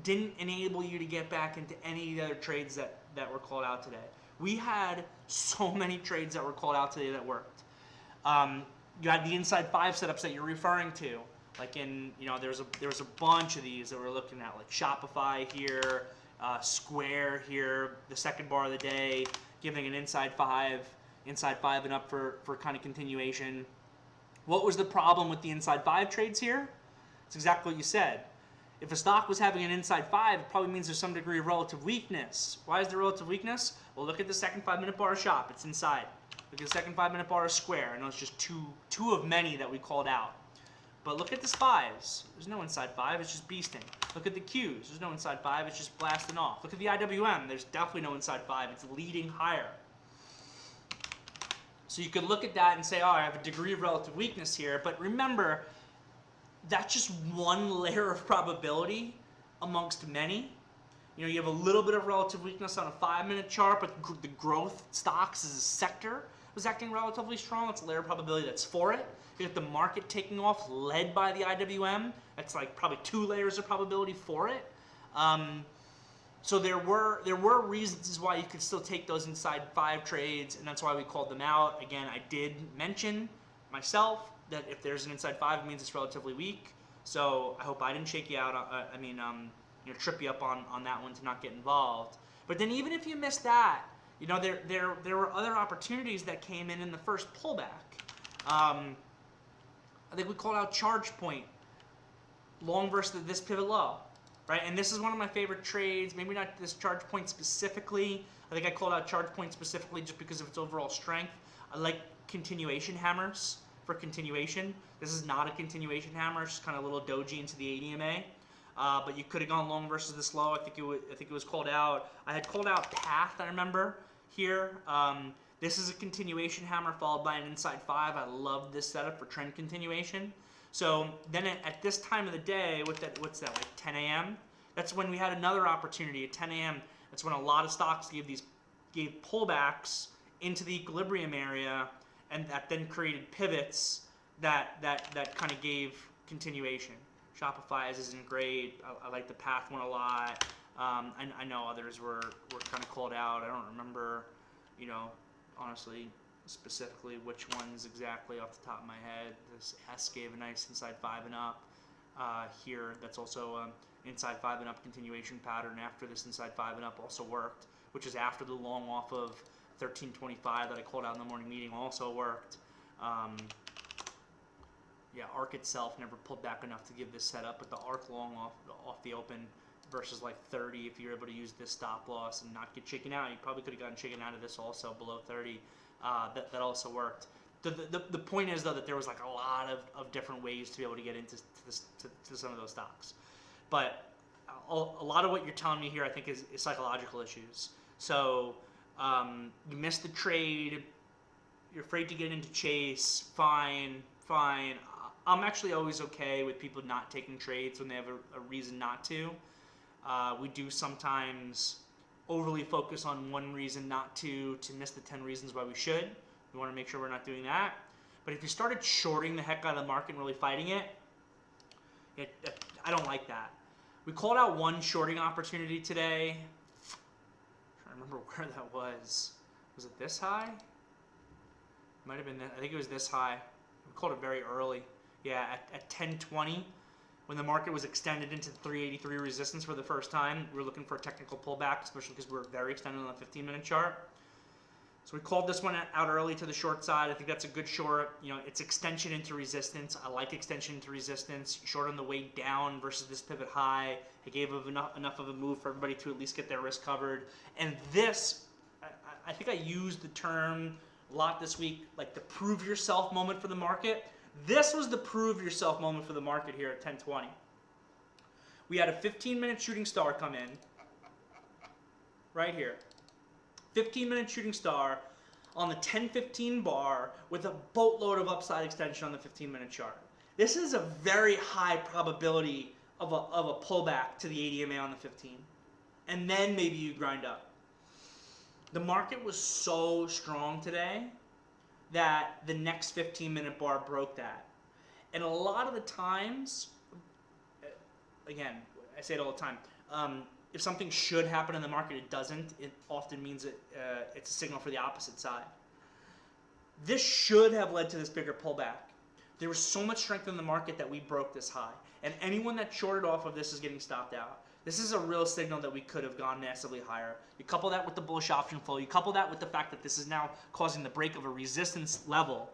didn't enable you to get back into any of the other trades that were called out today. We had so many trades that were called out today that worked. You had the inside 5 setups that you're referring to. Like there was a bunch of these that we're looking at, like Shopify here, Square here, the second bar of the day, giving an inside 5 and up for kind of continuation. What was the problem with the inside 5 trades here? It's exactly what you said. If a stock was having an inside 5, it probably means there's some degree of relative weakness. Why is there relative weakness? Well, look at the second 5-minute bar of Shop. It's inside. Look at the second 5-minute bar of Square. I know it's just two of many that we called out. But look at the SPYs. There's no inside 5. It's just beasting. Look at the Qs. There's no inside 5. It's just blasting off. Look at the IWM. There's definitely no inside 5. It's leading higher. So you could look at that and say, oh, I have a degree of relative weakness here. But remember, that's just one layer of probability amongst many. You have a little bit of relative weakness on a 5-minute chart, but the growth stocks as a sector was acting relatively strong. That's a layer of probability that's for it. You have the market taking off led by the IWM. That's like probably 2 layers of probability for it. So there were reasons why you could still take those inside 5 trades, and that's why we called them out. Again, I did mention myself that if there's an inside 5, it means it's relatively weak. So I hope I didn't shake you out. Trip you up on that one to not get involved. But then even if you missed that, there were other opportunities that came in the first pullback. I think we called out charge point, long versus this pivot low, right? And this is one of my favorite trades. Maybe not this charge point specifically. I think I called out charge point specifically just because of its overall strength. I like continuation hammers for continuation. This is not a continuation hammer. It's just kind of a little doji into the 80 MA. But you could have gone long versus this low. I think it was called out. I had called out path, I remember, here. This is a continuation hammer followed by an inside 5. I love this setup for trend continuation. So then at this time of the day, what's that, like 10 a.m.? That's when we had another opportunity at 10 a.m. That's when a lot of stocks gave pullbacks into the equilibrium area, and that then created pivots that kind of gave continuation. Shopify isn't great. I like the path one a lot. I know others were kind of called out. I don't remember, honestly, specifically which ones exactly off the top of my head. This S gave a nice inside 5 and up. Here, that's also inside 5 and up continuation pattern after this inside 5 and up also worked, which is after the long off of 1325 that I called out in the morning meeting also worked. Yeah, ARC itself never pulled back enough to give this setup, but the ARC long off the open versus like 30, if you're able to use this stop loss and not get chicken out, you probably could have gotten chicken out of this also below 30. That also worked. The point is, though, that there was like a lot of different ways to be able to get into some of those stocks. But a lot of what you're telling me here, I think, is psychological issues. So you missed the trade, you're afraid to get into chase, fine. I'm actually always okay with people not taking trades when they have a reason not to. We do sometimes overly focus on one reason not to miss the 10 reasons why we should. We want to make sure we're not doing that. But if you started shorting the heck out of the market and really fighting it, I don't like that. We called out one shorting opportunity today. I'm trying to remember where that was. Was it this high? Might have been. I think it was this high. We called it very early. Yeah, at 10:20, when the market was extended into 383 resistance for the first time. We were looking for a technical pullback, especially because we were very extended on the 15-minute chart. So we called this one out early to the short side. I think that's a good short. You know, it's extension into resistance. I like extension into resistance. Short on the way down versus this pivot high. It gave enough of a move for everybody to at least get their risk covered. And this, I think I used the term a lot this week, like the prove yourself moment for the market. This was the prove yourself moment for the market here at 10:20. We had a 15-minute shooting star come in right here. 15-minute shooting star on the 10:15 bar with a boatload of upside extension on the 15-minute chart. This is a very high probability of a pullback to the 80 MA on the 15. And then maybe you grind up. The market was so strong today that the next 15-minute bar broke that. And a lot of the times, again, I say it all the time, if something should happen in the market, it doesn't. It often means it's a signal for the opposite side. This should have led to this bigger pullback. There was so much strength in the market that we broke this high. And anyone that shorted off of this is getting stopped out. This is a real signal that we could have gone massively higher. You couple that with the bullish option flow. You couple that with the fact that this is now causing the break of a resistance level.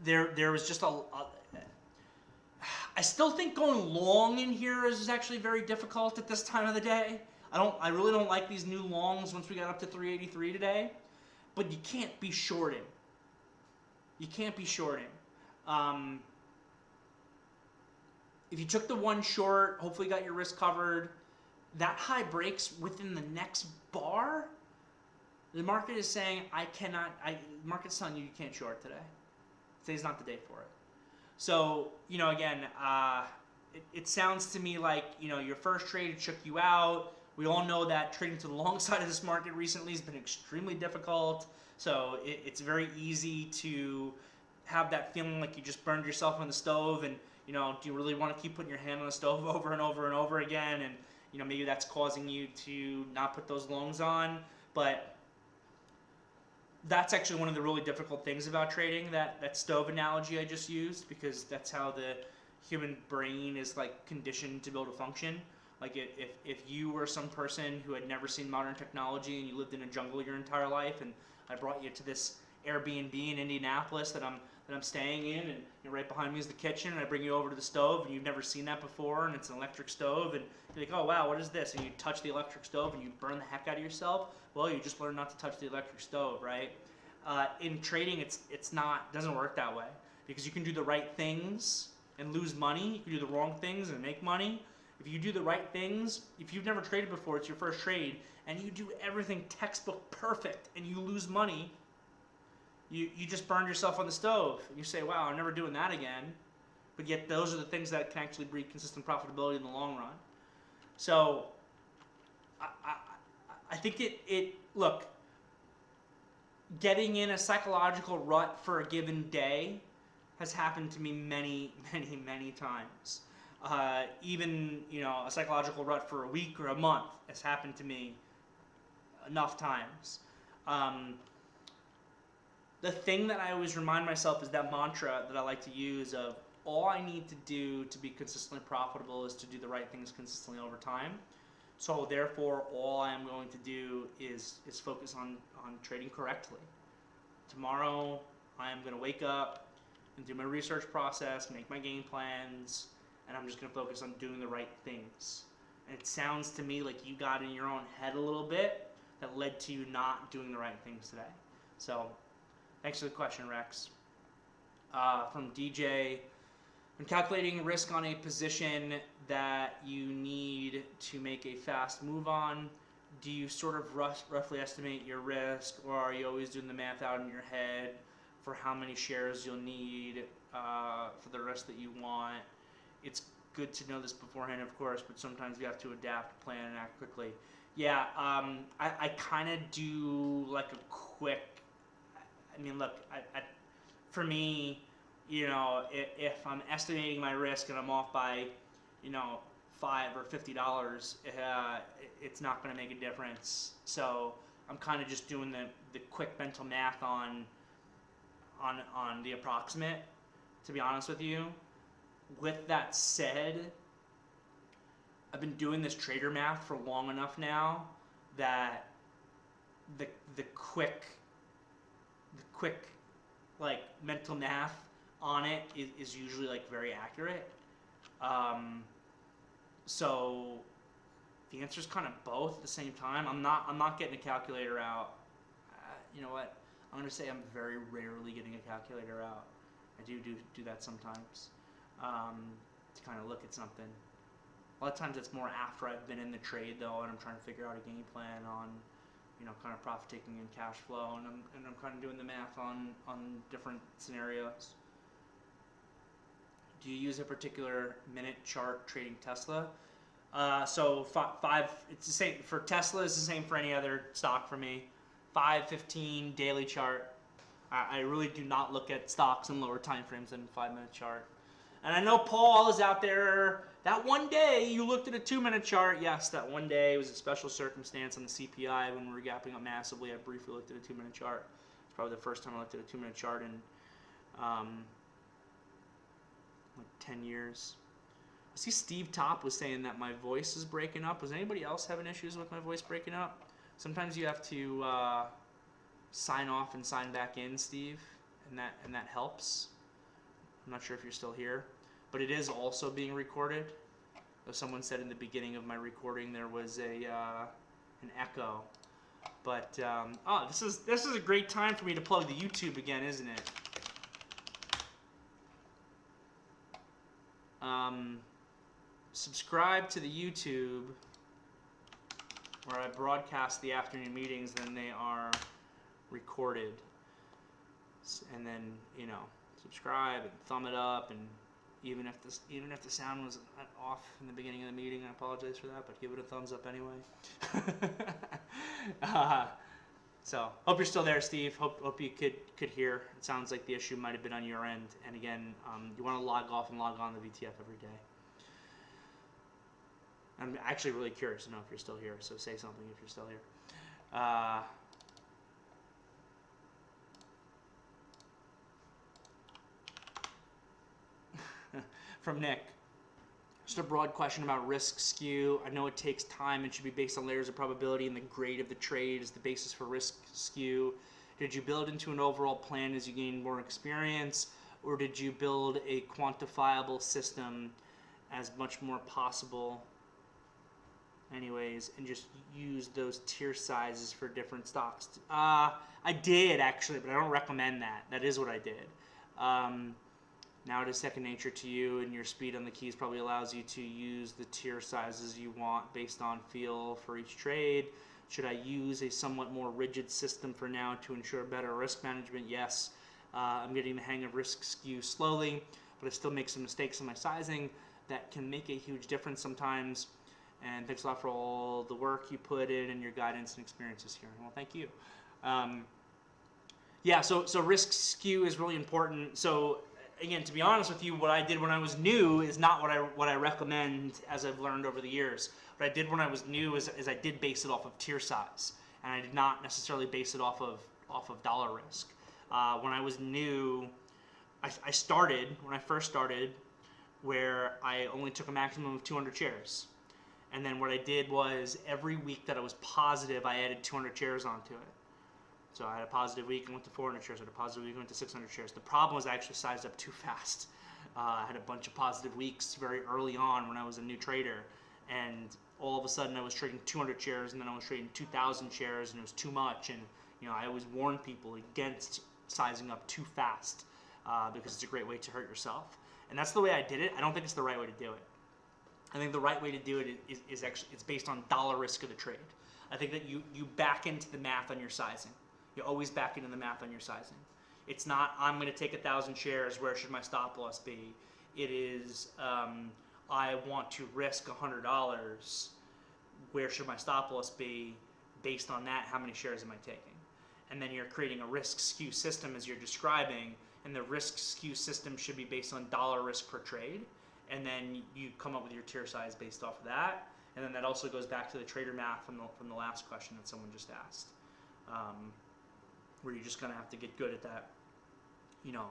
There was just I still think going long in here is actually very difficult at this time of the day. I really don't like these new longs once we got up to 383 today. But you can't be shorting. You can't be shorting. If you took the one short, hopefully got your risk covered, that high breaks within the next bar, the market is saying, the market's telling you you can't short today. Today's not the day for it. So, you know, again, it sounds to me like, you know, your first trade shook you out. We all know that trading to the long side of this market recently has been extremely difficult. So it's very easy to have that feeling like you just burned yourself on the stove, and, you know, do you really want to keep putting your hand on the stove over and over and over again? And, you know, maybe that's causing you to not put those longs on. But that's actually one of the really difficult things about trading, that stove analogy I just used, because that's how the human brain is, like, conditioned to be able to function. Like, if you were some person who had never seen modern technology and you lived in a jungle your entire life, and I brought you to this Airbnb in Indianapolis that I'm staying in, and, you know, right behind me is the kitchen, and I bring you over to the stove, and you've never seen that before, and it's an electric stove, and you're like, oh wow, what is this? And you touch the electric stove and you burn the heck out of yourself. Well, you just learned not to touch the electric stove, right? In trading, doesn't work that way, because you can do the right things and lose money. You can do the wrong things and make money. If you do the right things, if you've never traded before, it's your first trade, and you do everything textbook perfect and you lose money, you just burned yourself on the stove. And you say, wow, I'm never doing that again. But yet those are the things that can actually breed consistent profitability in the long run. So I think look, getting in a psychological rut for a given day has happened to me many, many, many times. Even, you know, a psychological rut for a week or a month has happened to me enough times. The thing that I always remind myself is that mantra that I like to use of, all I need to do to be consistently profitable is to do the right things consistently over time. So therefore, all I am going to do is focus on trading correctly. Tomorrow, I am going to wake up and do my research process, make my game plans, and I'm just going to focus on doing the right things. And it sounds to me like you got in your own head a little bit that led to you not doing the right things today. So, thanks for the question, Rex. From DJ, when calculating risk on a position that you need to make a fast move on, do you sort of roughly estimate your risk, or are you always doing the math out in your head for how many shares you'll need for the risk that you want? It's good to know this beforehand, of course, but sometimes you have to adapt, plan, and act quickly. Yeah, I kind of do like a quick, I mean, look, for me, you know, if I'm estimating my risk and I'm off by, you know, $5 or $50, it's not going to make a difference. So I'm kind of just doing the quick mental math on the approximate, to be honest with you. With that said, I've been doing this trader math for long enough now that the quick like mental math on it is usually like very accurate. So the answer is kind of both at the same time. I'm not getting a calculator out. You know what? I'm gonna say I'm very rarely getting a calculator out. I do that sometimes to kind of look at something. A lot of times it's more after I've been in the trade though, and I'm trying to figure out a game plan on, you know, kind of profit taking and cash flow, and I'm kind of doing the math on different scenarios. Do you use a particular minute chart trading Tesla? So five, it's the same for Tesla. It's the same for any other stock for me. 5, 15 daily chart. I really do not look at stocks in lower time frames than 5-minute chart. And I know Paul is out there. That one day you looked at a 2-minute chart. Yes, that one day was a special circumstance on the CPI when we were gapping up massively. I briefly looked at a 2-minute chart. It's probably the first time I looked at a 2-minute chart in like 10 years. I see Steve Top was saying that my voice is breaking up. Was anybody else having issues with my voice breaking up? Sometimes you have to sign off and sign back in, Steve, and that helps. I'm not sure if you're still here, but it is also being recorded. As someone said in the beginning of my recording, there was an echo. But oh, this is a great time for me to plug the YouTube again, isn't it? Subscribe to the YouTube where I broadcast the afternoon meetings, then they are recorded. And then, you know, subscribe and thumb it up, and even if the sound was off in the beginning of the meeting, I apologize for that, but give it a thumbs up anyway. So hope you're still there, Steve. Hope you could hear. It sounds like the issue might have been on your end. And again, you want to log off and log on to VTF every day. I'm actually really curious to know if you're still here, so say something if you're still here. From Nick. Just a broad question about risk skew. I know it takes time and should be based on layers of probability, and the grade of the trade is the basis for risk skew. Did you build into an overall plan as you gain more experience, or did you build a quantifiable system as much more possible anyways, and just use those tier sizes for different stocks? I did actually, but I don't recommend that. That is what I did. Now it is second nature to you, and your speed on the keys probably allows you to use the tier sizes you want based on feel for each trade. Should I use a somewhat more rigid system for now to ensure better risk management? Yes. I'm getting the hang of risk skew slowly, but I still make some mistakes in my sizing that can make a huge difference sometimes. And thanks a lot for all the work you put in and your guidance and experiences here. Well, thank you. Yeah, so risk skew is really important. So again, to be honest with you, what I did when I was new is not what I recommend as I've learned over the years. What I did when I was new is I did base it off of tier size, and I did not necessarily base it off of dollar risk. When I was new, I started, when I first started, where I only took a maximum of 200 shares. And then what I did was every week that I was positive, I added 200 shares onto it. So I had a positive week and went to 400 shares. I had a positive week and went to 600 shares. The problem was I actually sized up too fast. I had a bunch of positive weeks very early on when I was a new trader. And all of a sudden I was trading 200 shares, and then I was trading 2,000 shares, and it was too much. And you know, I always warn people against sizing up too fast because it's a great way to hurt yourself. And that's the way I did it. I don't think it's the right way to do it. I think the right way to do it is actually, it's based on dollar risk of the trade. I think that you back into the math on your sizing. You always back into the math on your sizing. It's not, I'm going to take 1,000 shares, where should my stop loss be? It is, I want to risk $100, where should my stop loss be? Based on that, how many shares am I taking? And then you're creating a risk skew system as you're describing, and the risk skew system should be based on dollar risk per trade. And then you come up with your tier size based off of that. And then that also goes back to the trader math from the last question that someone just asked. Where you're just going to have to get good at that. You know,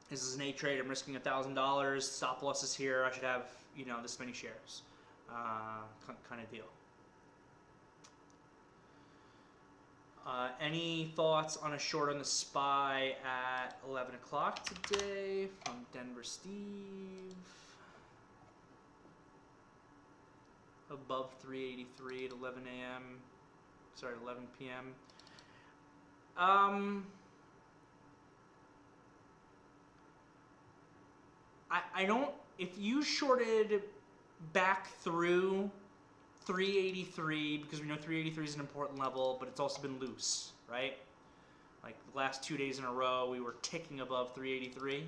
this is an A trade, I'm risking $1,000, stop loss is here, I should have, you know, this many shares, kind of deal. Any thoughts on a short on the SPY at 11 o'clock today from Denver Steve? Above 383 at 11 a.m. Sorry, 11 p.m. I don't, if you shorted back through 383, because we know 383 is an important level, but it's also been loose, right? Like the last 2 days in a row, we were ticking above 383.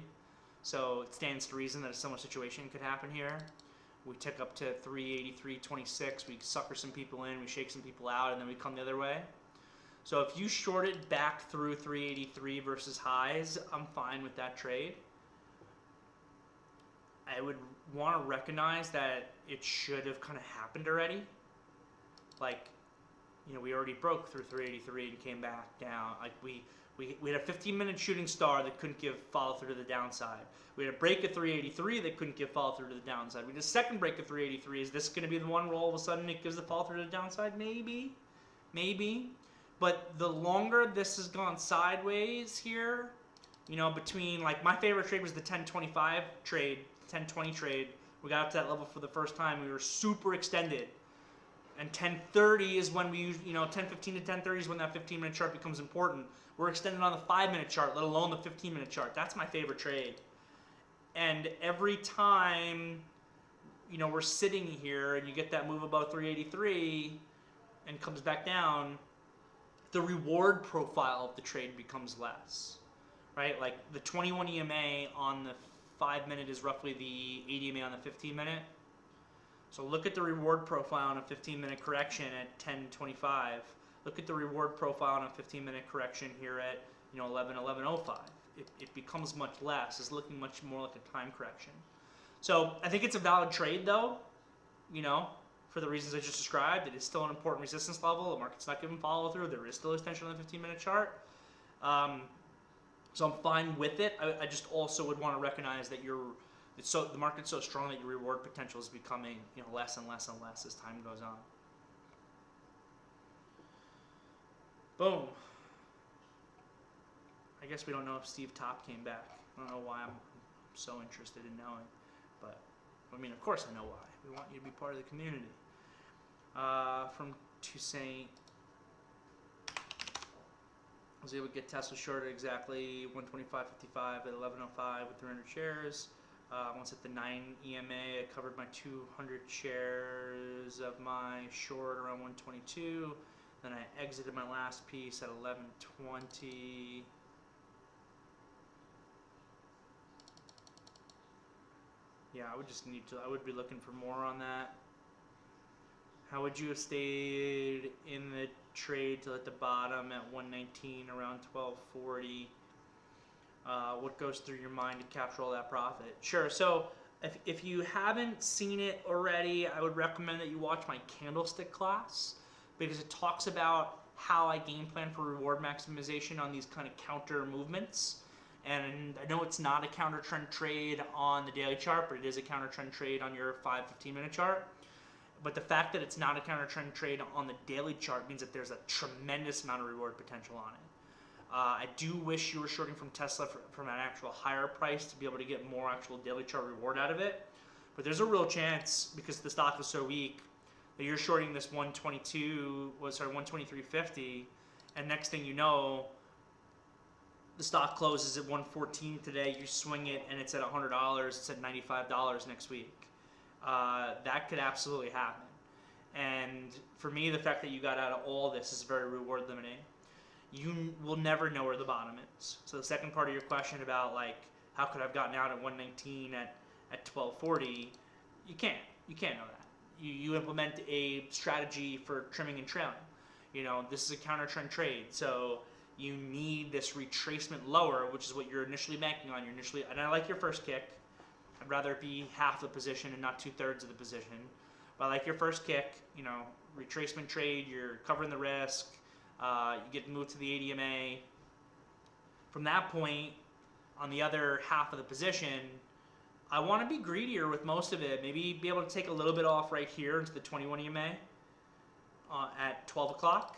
So it stands to reason that a similar situation could happen here. We tick up to 383.26, we sucker some people in, we shake some people out, and then we come the other way. So if you shorted back through 383 versus highs, I'm fine with that trade. I would want to recognize that it should have kind of happened already. Like, you know, we already broke through 383 and came back down. Like we had a 15-minute shooting star that couldn't give follow through to the downside. We had a break at 383 that couldn't give follow through to the downside. We had a second break at 383. Is this going to be the one where all of a sudden it gives the follow through to the downside? Maybe, maybe. But the longer this has gone sideways here, you know, between, like, my favorite trade was the 1025 trade, 1020 trade. We got up to that level for the first time. We were super extended. And 1030 is when we, you know, 1015 to 1030 is when that 15-minute chart becomes important. We're extended on the 5-minute chart, let alone the 15-minute chart. That's my favorite trade. And every time, you know, we're sitting here and you get that move above 383 and comes back down, the reward profile of the trade becomes less, right? Like the 21 EMA on the 5-minute is roughly the 8 EMA on the 15-minute. So look at the reward profile on a 15-minute correction at 10.25. Look at the reward profile on a 15-minute correction here at, you know, 11.05. It becomes much less. It's looking much more like a time correction. So I think it's a valid trade, though, you know, for the reasons I just described. It is still an important resistance level. The market's not giving follow through. There is still extension on the 15-minute chart. So I'm fine with it. I just also would want to recognize that the market's so strong that your reward potential is becoming, you know, less and less and less as time goes on. Boom. I guess we don't know if Steve Top came back. I don't know why I'm so interested in knowing, but I mean, of course I know why. We want you to be part of the community. From Toussaint, I was able to get Tesla shorted exactly 125.55 at 11.05 with 300 shares. Once at the 9 EMA, I covered my 200 shares of my short around 122. Then I exited my last piece at 11.20. Yeah, I would just need to, I would be looking for more on that. How would you have stayed in the trade till at the bottom at 119 around 1240? What goes through your mind to capture all that profit? Sure, so if you haven't seen it already, I would recommend that you watch my candlestick class, because it talks about how I game plan for reward maximization on these kind of counter movements. And I know it's not a counter trend trade on the daily chart, but it is a counter trend trade on your 5-15-minute chart. But the fact that it's not a counter trend trade on the daily chart means that there's a tremendous amount of reward potential on it. I do wish you were shorting from Tesla from an actual higher price to be able to get more actual daily chart reward out of it. But there's a real chance, because the stock was so weak, that you're shorting this 123.50, and next thing you know, the stock closes at 114 today, you swing it and it's at $100, it's at $95 next week. That could absolutely happen. And for me, the fact that you got out of all this is very reward limiting. You will never know where the bottom is. So the second part of your question about, like, how could I have gotten out at 119 at 1240, you can't know that. You implement a strategy for trimming and trailing. You know, this is a counter trend trade, so you need this retracement lower, which is what you're initially banking on. And I like your first kick. I'd rather it be half the position and not 2/3 of the position. But I like your first kick, you know, retracement trade, you're covering the risk, you get moved to the 8 EMA. From that point, on the other half of the position, I want to be greedier with most of it. Maybe be able to take a little bit off right here into the 21 EMA at 12 o'clock.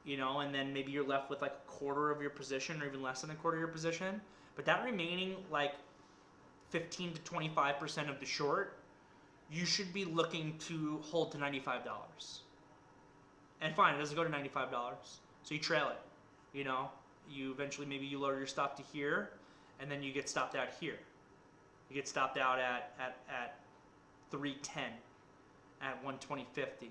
you know, and then maybe you're left with like a quarter of your position or even less than a quarter of your position. But that remaining like 15 to 25% of the short, you should be looking to hold to $95. And fine, it doesn't go to $95. So you trail it, you know. You eventually, maybe you lower your stop to here, and then you get stopped out here. You get stopped out at 310, at 120.50.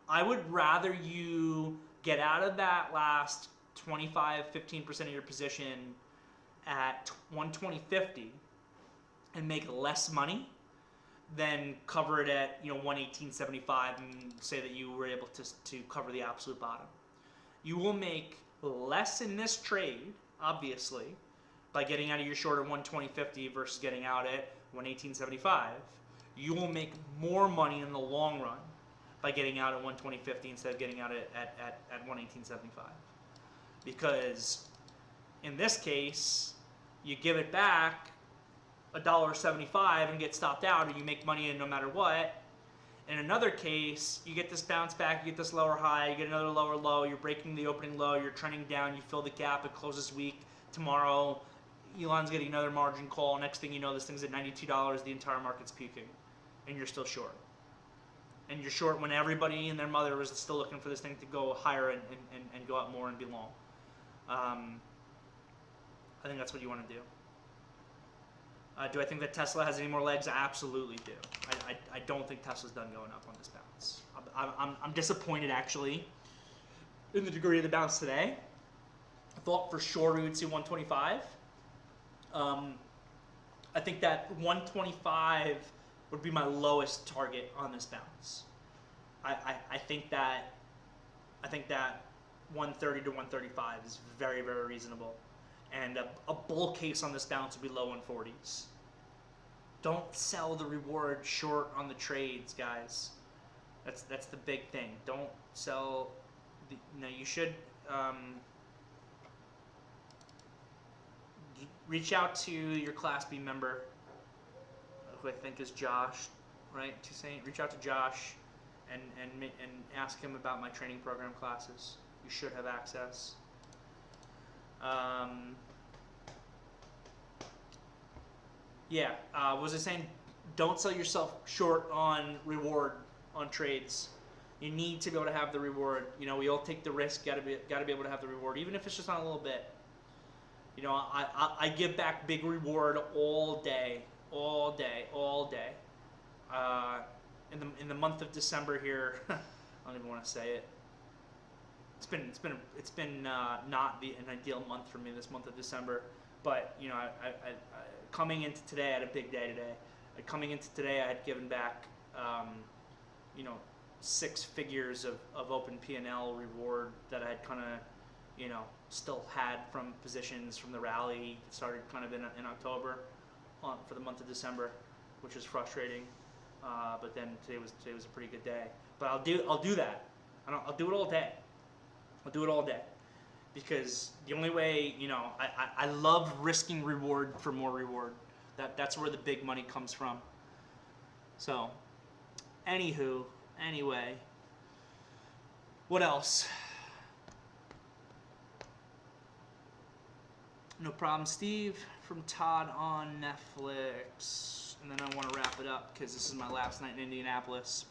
I would rather you get out of that last 15% of your position at 120.50 and make less money than cover it at 118.75 and say that you were able to cover the absolute bottom. You will make less in this trade, obviously, by getting out of your short at 120.50 versus getting out at 118.75. You will make more money in the long run by getting out at 120.50 instead of getting out at 118.75. Because in this case, you give it back $1.75 and get stopped out, or you make money in no matter what. In another case, you get this bounce back, you get this lower high, you get another lower low, you're breaking the opening low, you're trending down, you fill the gap, it closes weak. Tomorrow, Elon's getting another margin call. Next thing you know, this thing's at $92, the entire market's puking, and you're still short. And you're short when everybody and their mother was still looking for this thing to go higher and go up more and be long. I think that's what you want to do. Do I think that Tesla has any more legs? I absolutely do. I don't think Tesla's done going up on this bounce. I'm disappointed, actually, in the degree of the bounce today. I thought for sure we would see 125. I think that 125 would be my lowest target on this bounce. I think that 130 to 135 is very, very reasonable. And a bull case on this bounce would be low 140s. Don't sell the reward short on the trades, guys. That's the big thing. Don't sell the. No, you should reach out to your Class B member, who I think is Josh, right? Reach out to Josh, and ask him about my training program classes. You should have access. Was I saying, don't sell yourself short on reward on trades. You need to be able to have the reward. We all take the risk. Got to be able to have the reward, even if it's just on a little bit. I give back big reward all day. In the month of December here, I don't even want to say it. It's been not an ideal month for me, this month of December, but I coming into today, I had a big day today. Coming into today, I had given back 6 figures of open P&L reward that I had kind of still had from positions from the rally that started kind of in October for the month of December, which is frustrating. But then today was a pretty good day. But I'll do that. I'll do it all day. I'll do it all day, because the only way, I love risking reward for more reward. That's where the big money comes from. So, anyway, what else? No problem, Steve, from Todd on Netflix. And then I want to wrap it up because this is my last night in Indianapolis.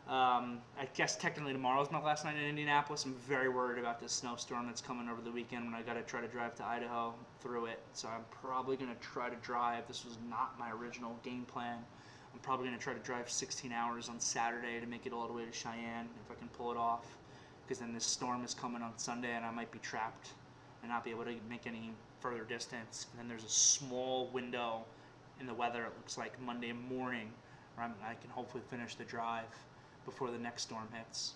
I guess technically tomorrow is my last night in Indianapolis. I'm very worried about this snowstorm that's coming over the weekend when I got to try to drive to Idaho through it. So I'm probably going to try to drive. This was not my original game plan. I'm probably going to try to drive 16 hours on Saturday to make it all the way to Cheyenne if I can pull it off. Because then this storm is coming on Sunday and I might be trapped and not be able to make any further distance. And then there's a small window in the weather, it looks like Monday morning, where I can hopefully finish the drive before the next storm hits.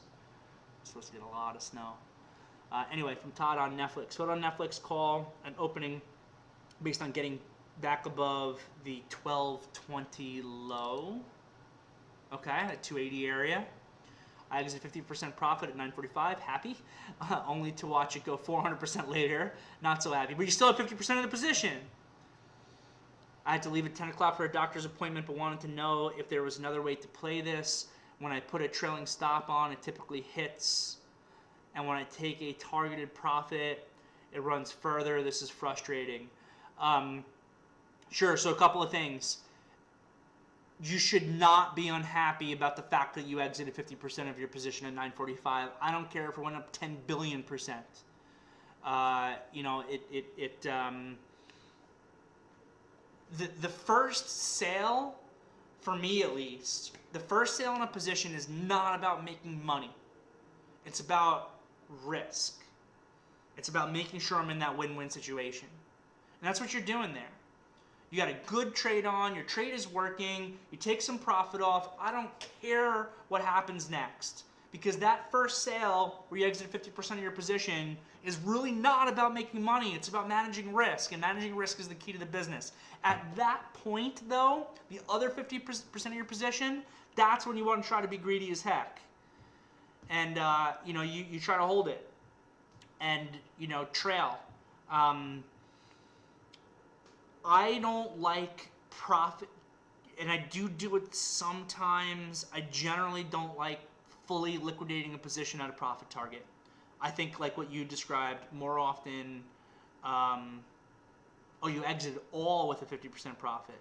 I'm supposed to get a lot of snow. Anyway, from Todd on Netflix. Todd on Netflix, call an opening based on getting back above the 1220 low. Okay, that 280 area. I exit 50% profit at 9:45. Happy. Only to watch it go 400% later. Not so happy. But you still have 50% of the position. I had to leave at 10 o'clock for a doctor's appointment, but wanted to know if there was another way to play this. When I put a trailing stop on, it typically hits and when I take a targeted profit, it runs further. This is frustrating. Sure, so a couple of things. You should not be unhappy about the fact that you exited 50% of your position at 945. I don't care if it went up 10 billion%. You know, the first sale, for me at least, the first sale in a position is not about making money. It's about risk. It's about making sure I'm in that win-win situation. And that's what you're doing there. You got a good trade on, your trade is working, you take some profit off. I don't care what happens next, because that first sale where you exited 50% of your position is really not about making money. It's about managing risk, and managing risk is the key to the business. At that point, though, the other 50% of your position, that's when you want to try to be greedy as heck. And, you know, you try to hold it and, you know, trail. I don't like profit, and I do it sometimes. I generally don't like fully liquidating a position at a profit target. I think, like what you described, more often, oh, you exited all with a 50% profit.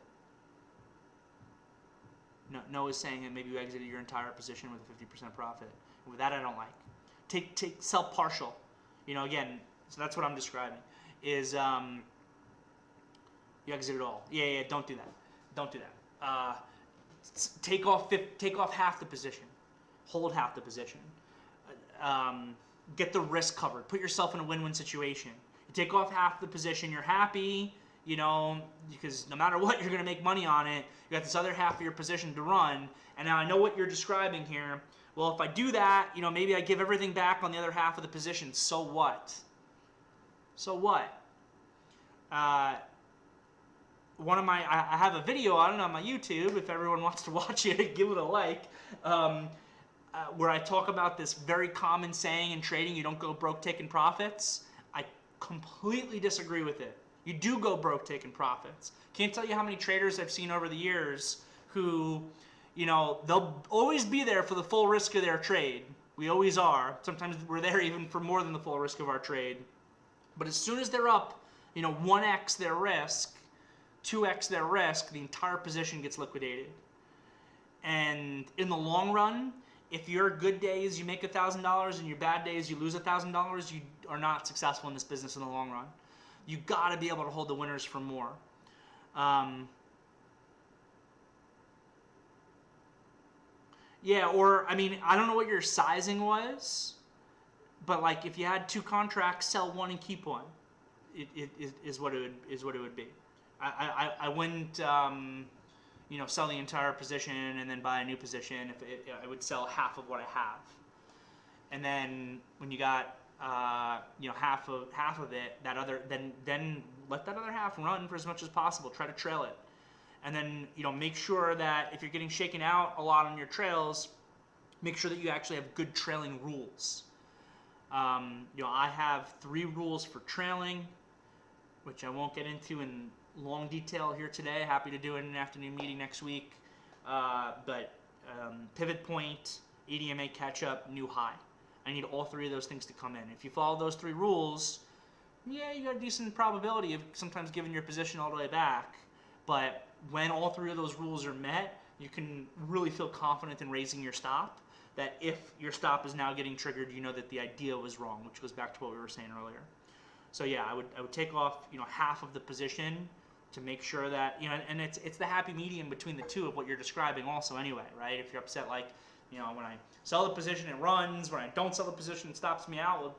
No, Noah's saying that maybe you exited your entire position with a 50% profit. And with that, I don't like. Sell partial. You know, again, so that's what I'm describing. Is you exit it all. Yeah, don't do that. Don't do that. Take off half the position. Hold half the position. Get the risk covered. Put yourself in a win-win situation. You take off half the position, you're happy, you know, because no matter what, you're going to make money on it. You got this other half of your position to run, and now I know what you're describing here. Well, if I do that, you know, maybe I give everything back on the other half of the position. So what? So what? I have a video on it on my YouTube. If everyone wants to watch it, give it a like. Where I talk about this very common saying in trading: you don't go broke taking profits. I completely disagree with it. You do go broke taking profits. Can't tell you how many traders I've seen over the years who, you know, they'll always be there for the full risk of their trade. We always are. Sometimes we're there even for more than the full risk of our trade. But as soon as they're up, you know, 1x their risk, 2x their risk, the entire position gets liquidated. And in the long run, if your good days you make $1,000 and your bad days you lose $1,000, you are not successful in this business in the long run. You got to be able to hold the winners for more. Yeah, or I mean, I don't know what your sizing was, but like if you had 2 contracts, sell one and keep one. It is what it would be. I wouldn't, you know, sell the entire position and then buy a new position. I would sell half of what I have, and then when you got, you know, half of it, then let that other half run for as much as possible. Try to trail it, and then, you know, make sure that if you're getting shaken out a lot on your trails, make sure that you actually have good trailing rules. You know, I have 3 rules for trailing, which I won't get into in long detail here today. Happy to do it in an afternoon meeting next week. But pivot point, EDMA catch up, new high. I need all 3 of those things to come in. If you follow those 3 rules, yeah, you got a decent probability of sometimes giving your position all the way back. But when all 3 of those rules are met, you can really feel confident in raising your stop. That if your stop is now getting triggered, you know that the idea was wrong, which goes back to what we were saying earlier. So yeah, I would take off, you know, half of the position to make sure that, you know, and it's the happy medium between the two of what you're describing also anyway, right? If you're upset, like, you know, when I sell the position, it runs. When I don't sell the position, it stops me out.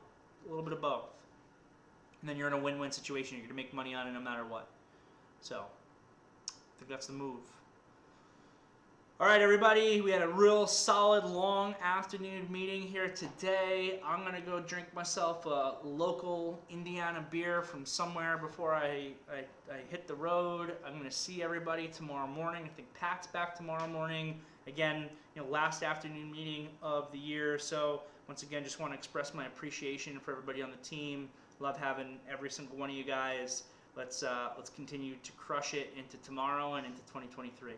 A little bit of both. And then you're in a win-win situation. You're going to make money on it no matter what. So I think that's the move. All right, everybody, we had a real solid long afternoon meeting here today. I'm going to go drink myself a local Indiana beer from somewhere before I hit the road. I'm going to see everybody tomorrow morning. I think Pat's back tomorrow morning. Again, you know, last afternoon meeting of the year. So once again, just want to express my appreciation for everybody on the team. Love having every single one of you guys. Let's continue to crush it into tomorrow and into 2023.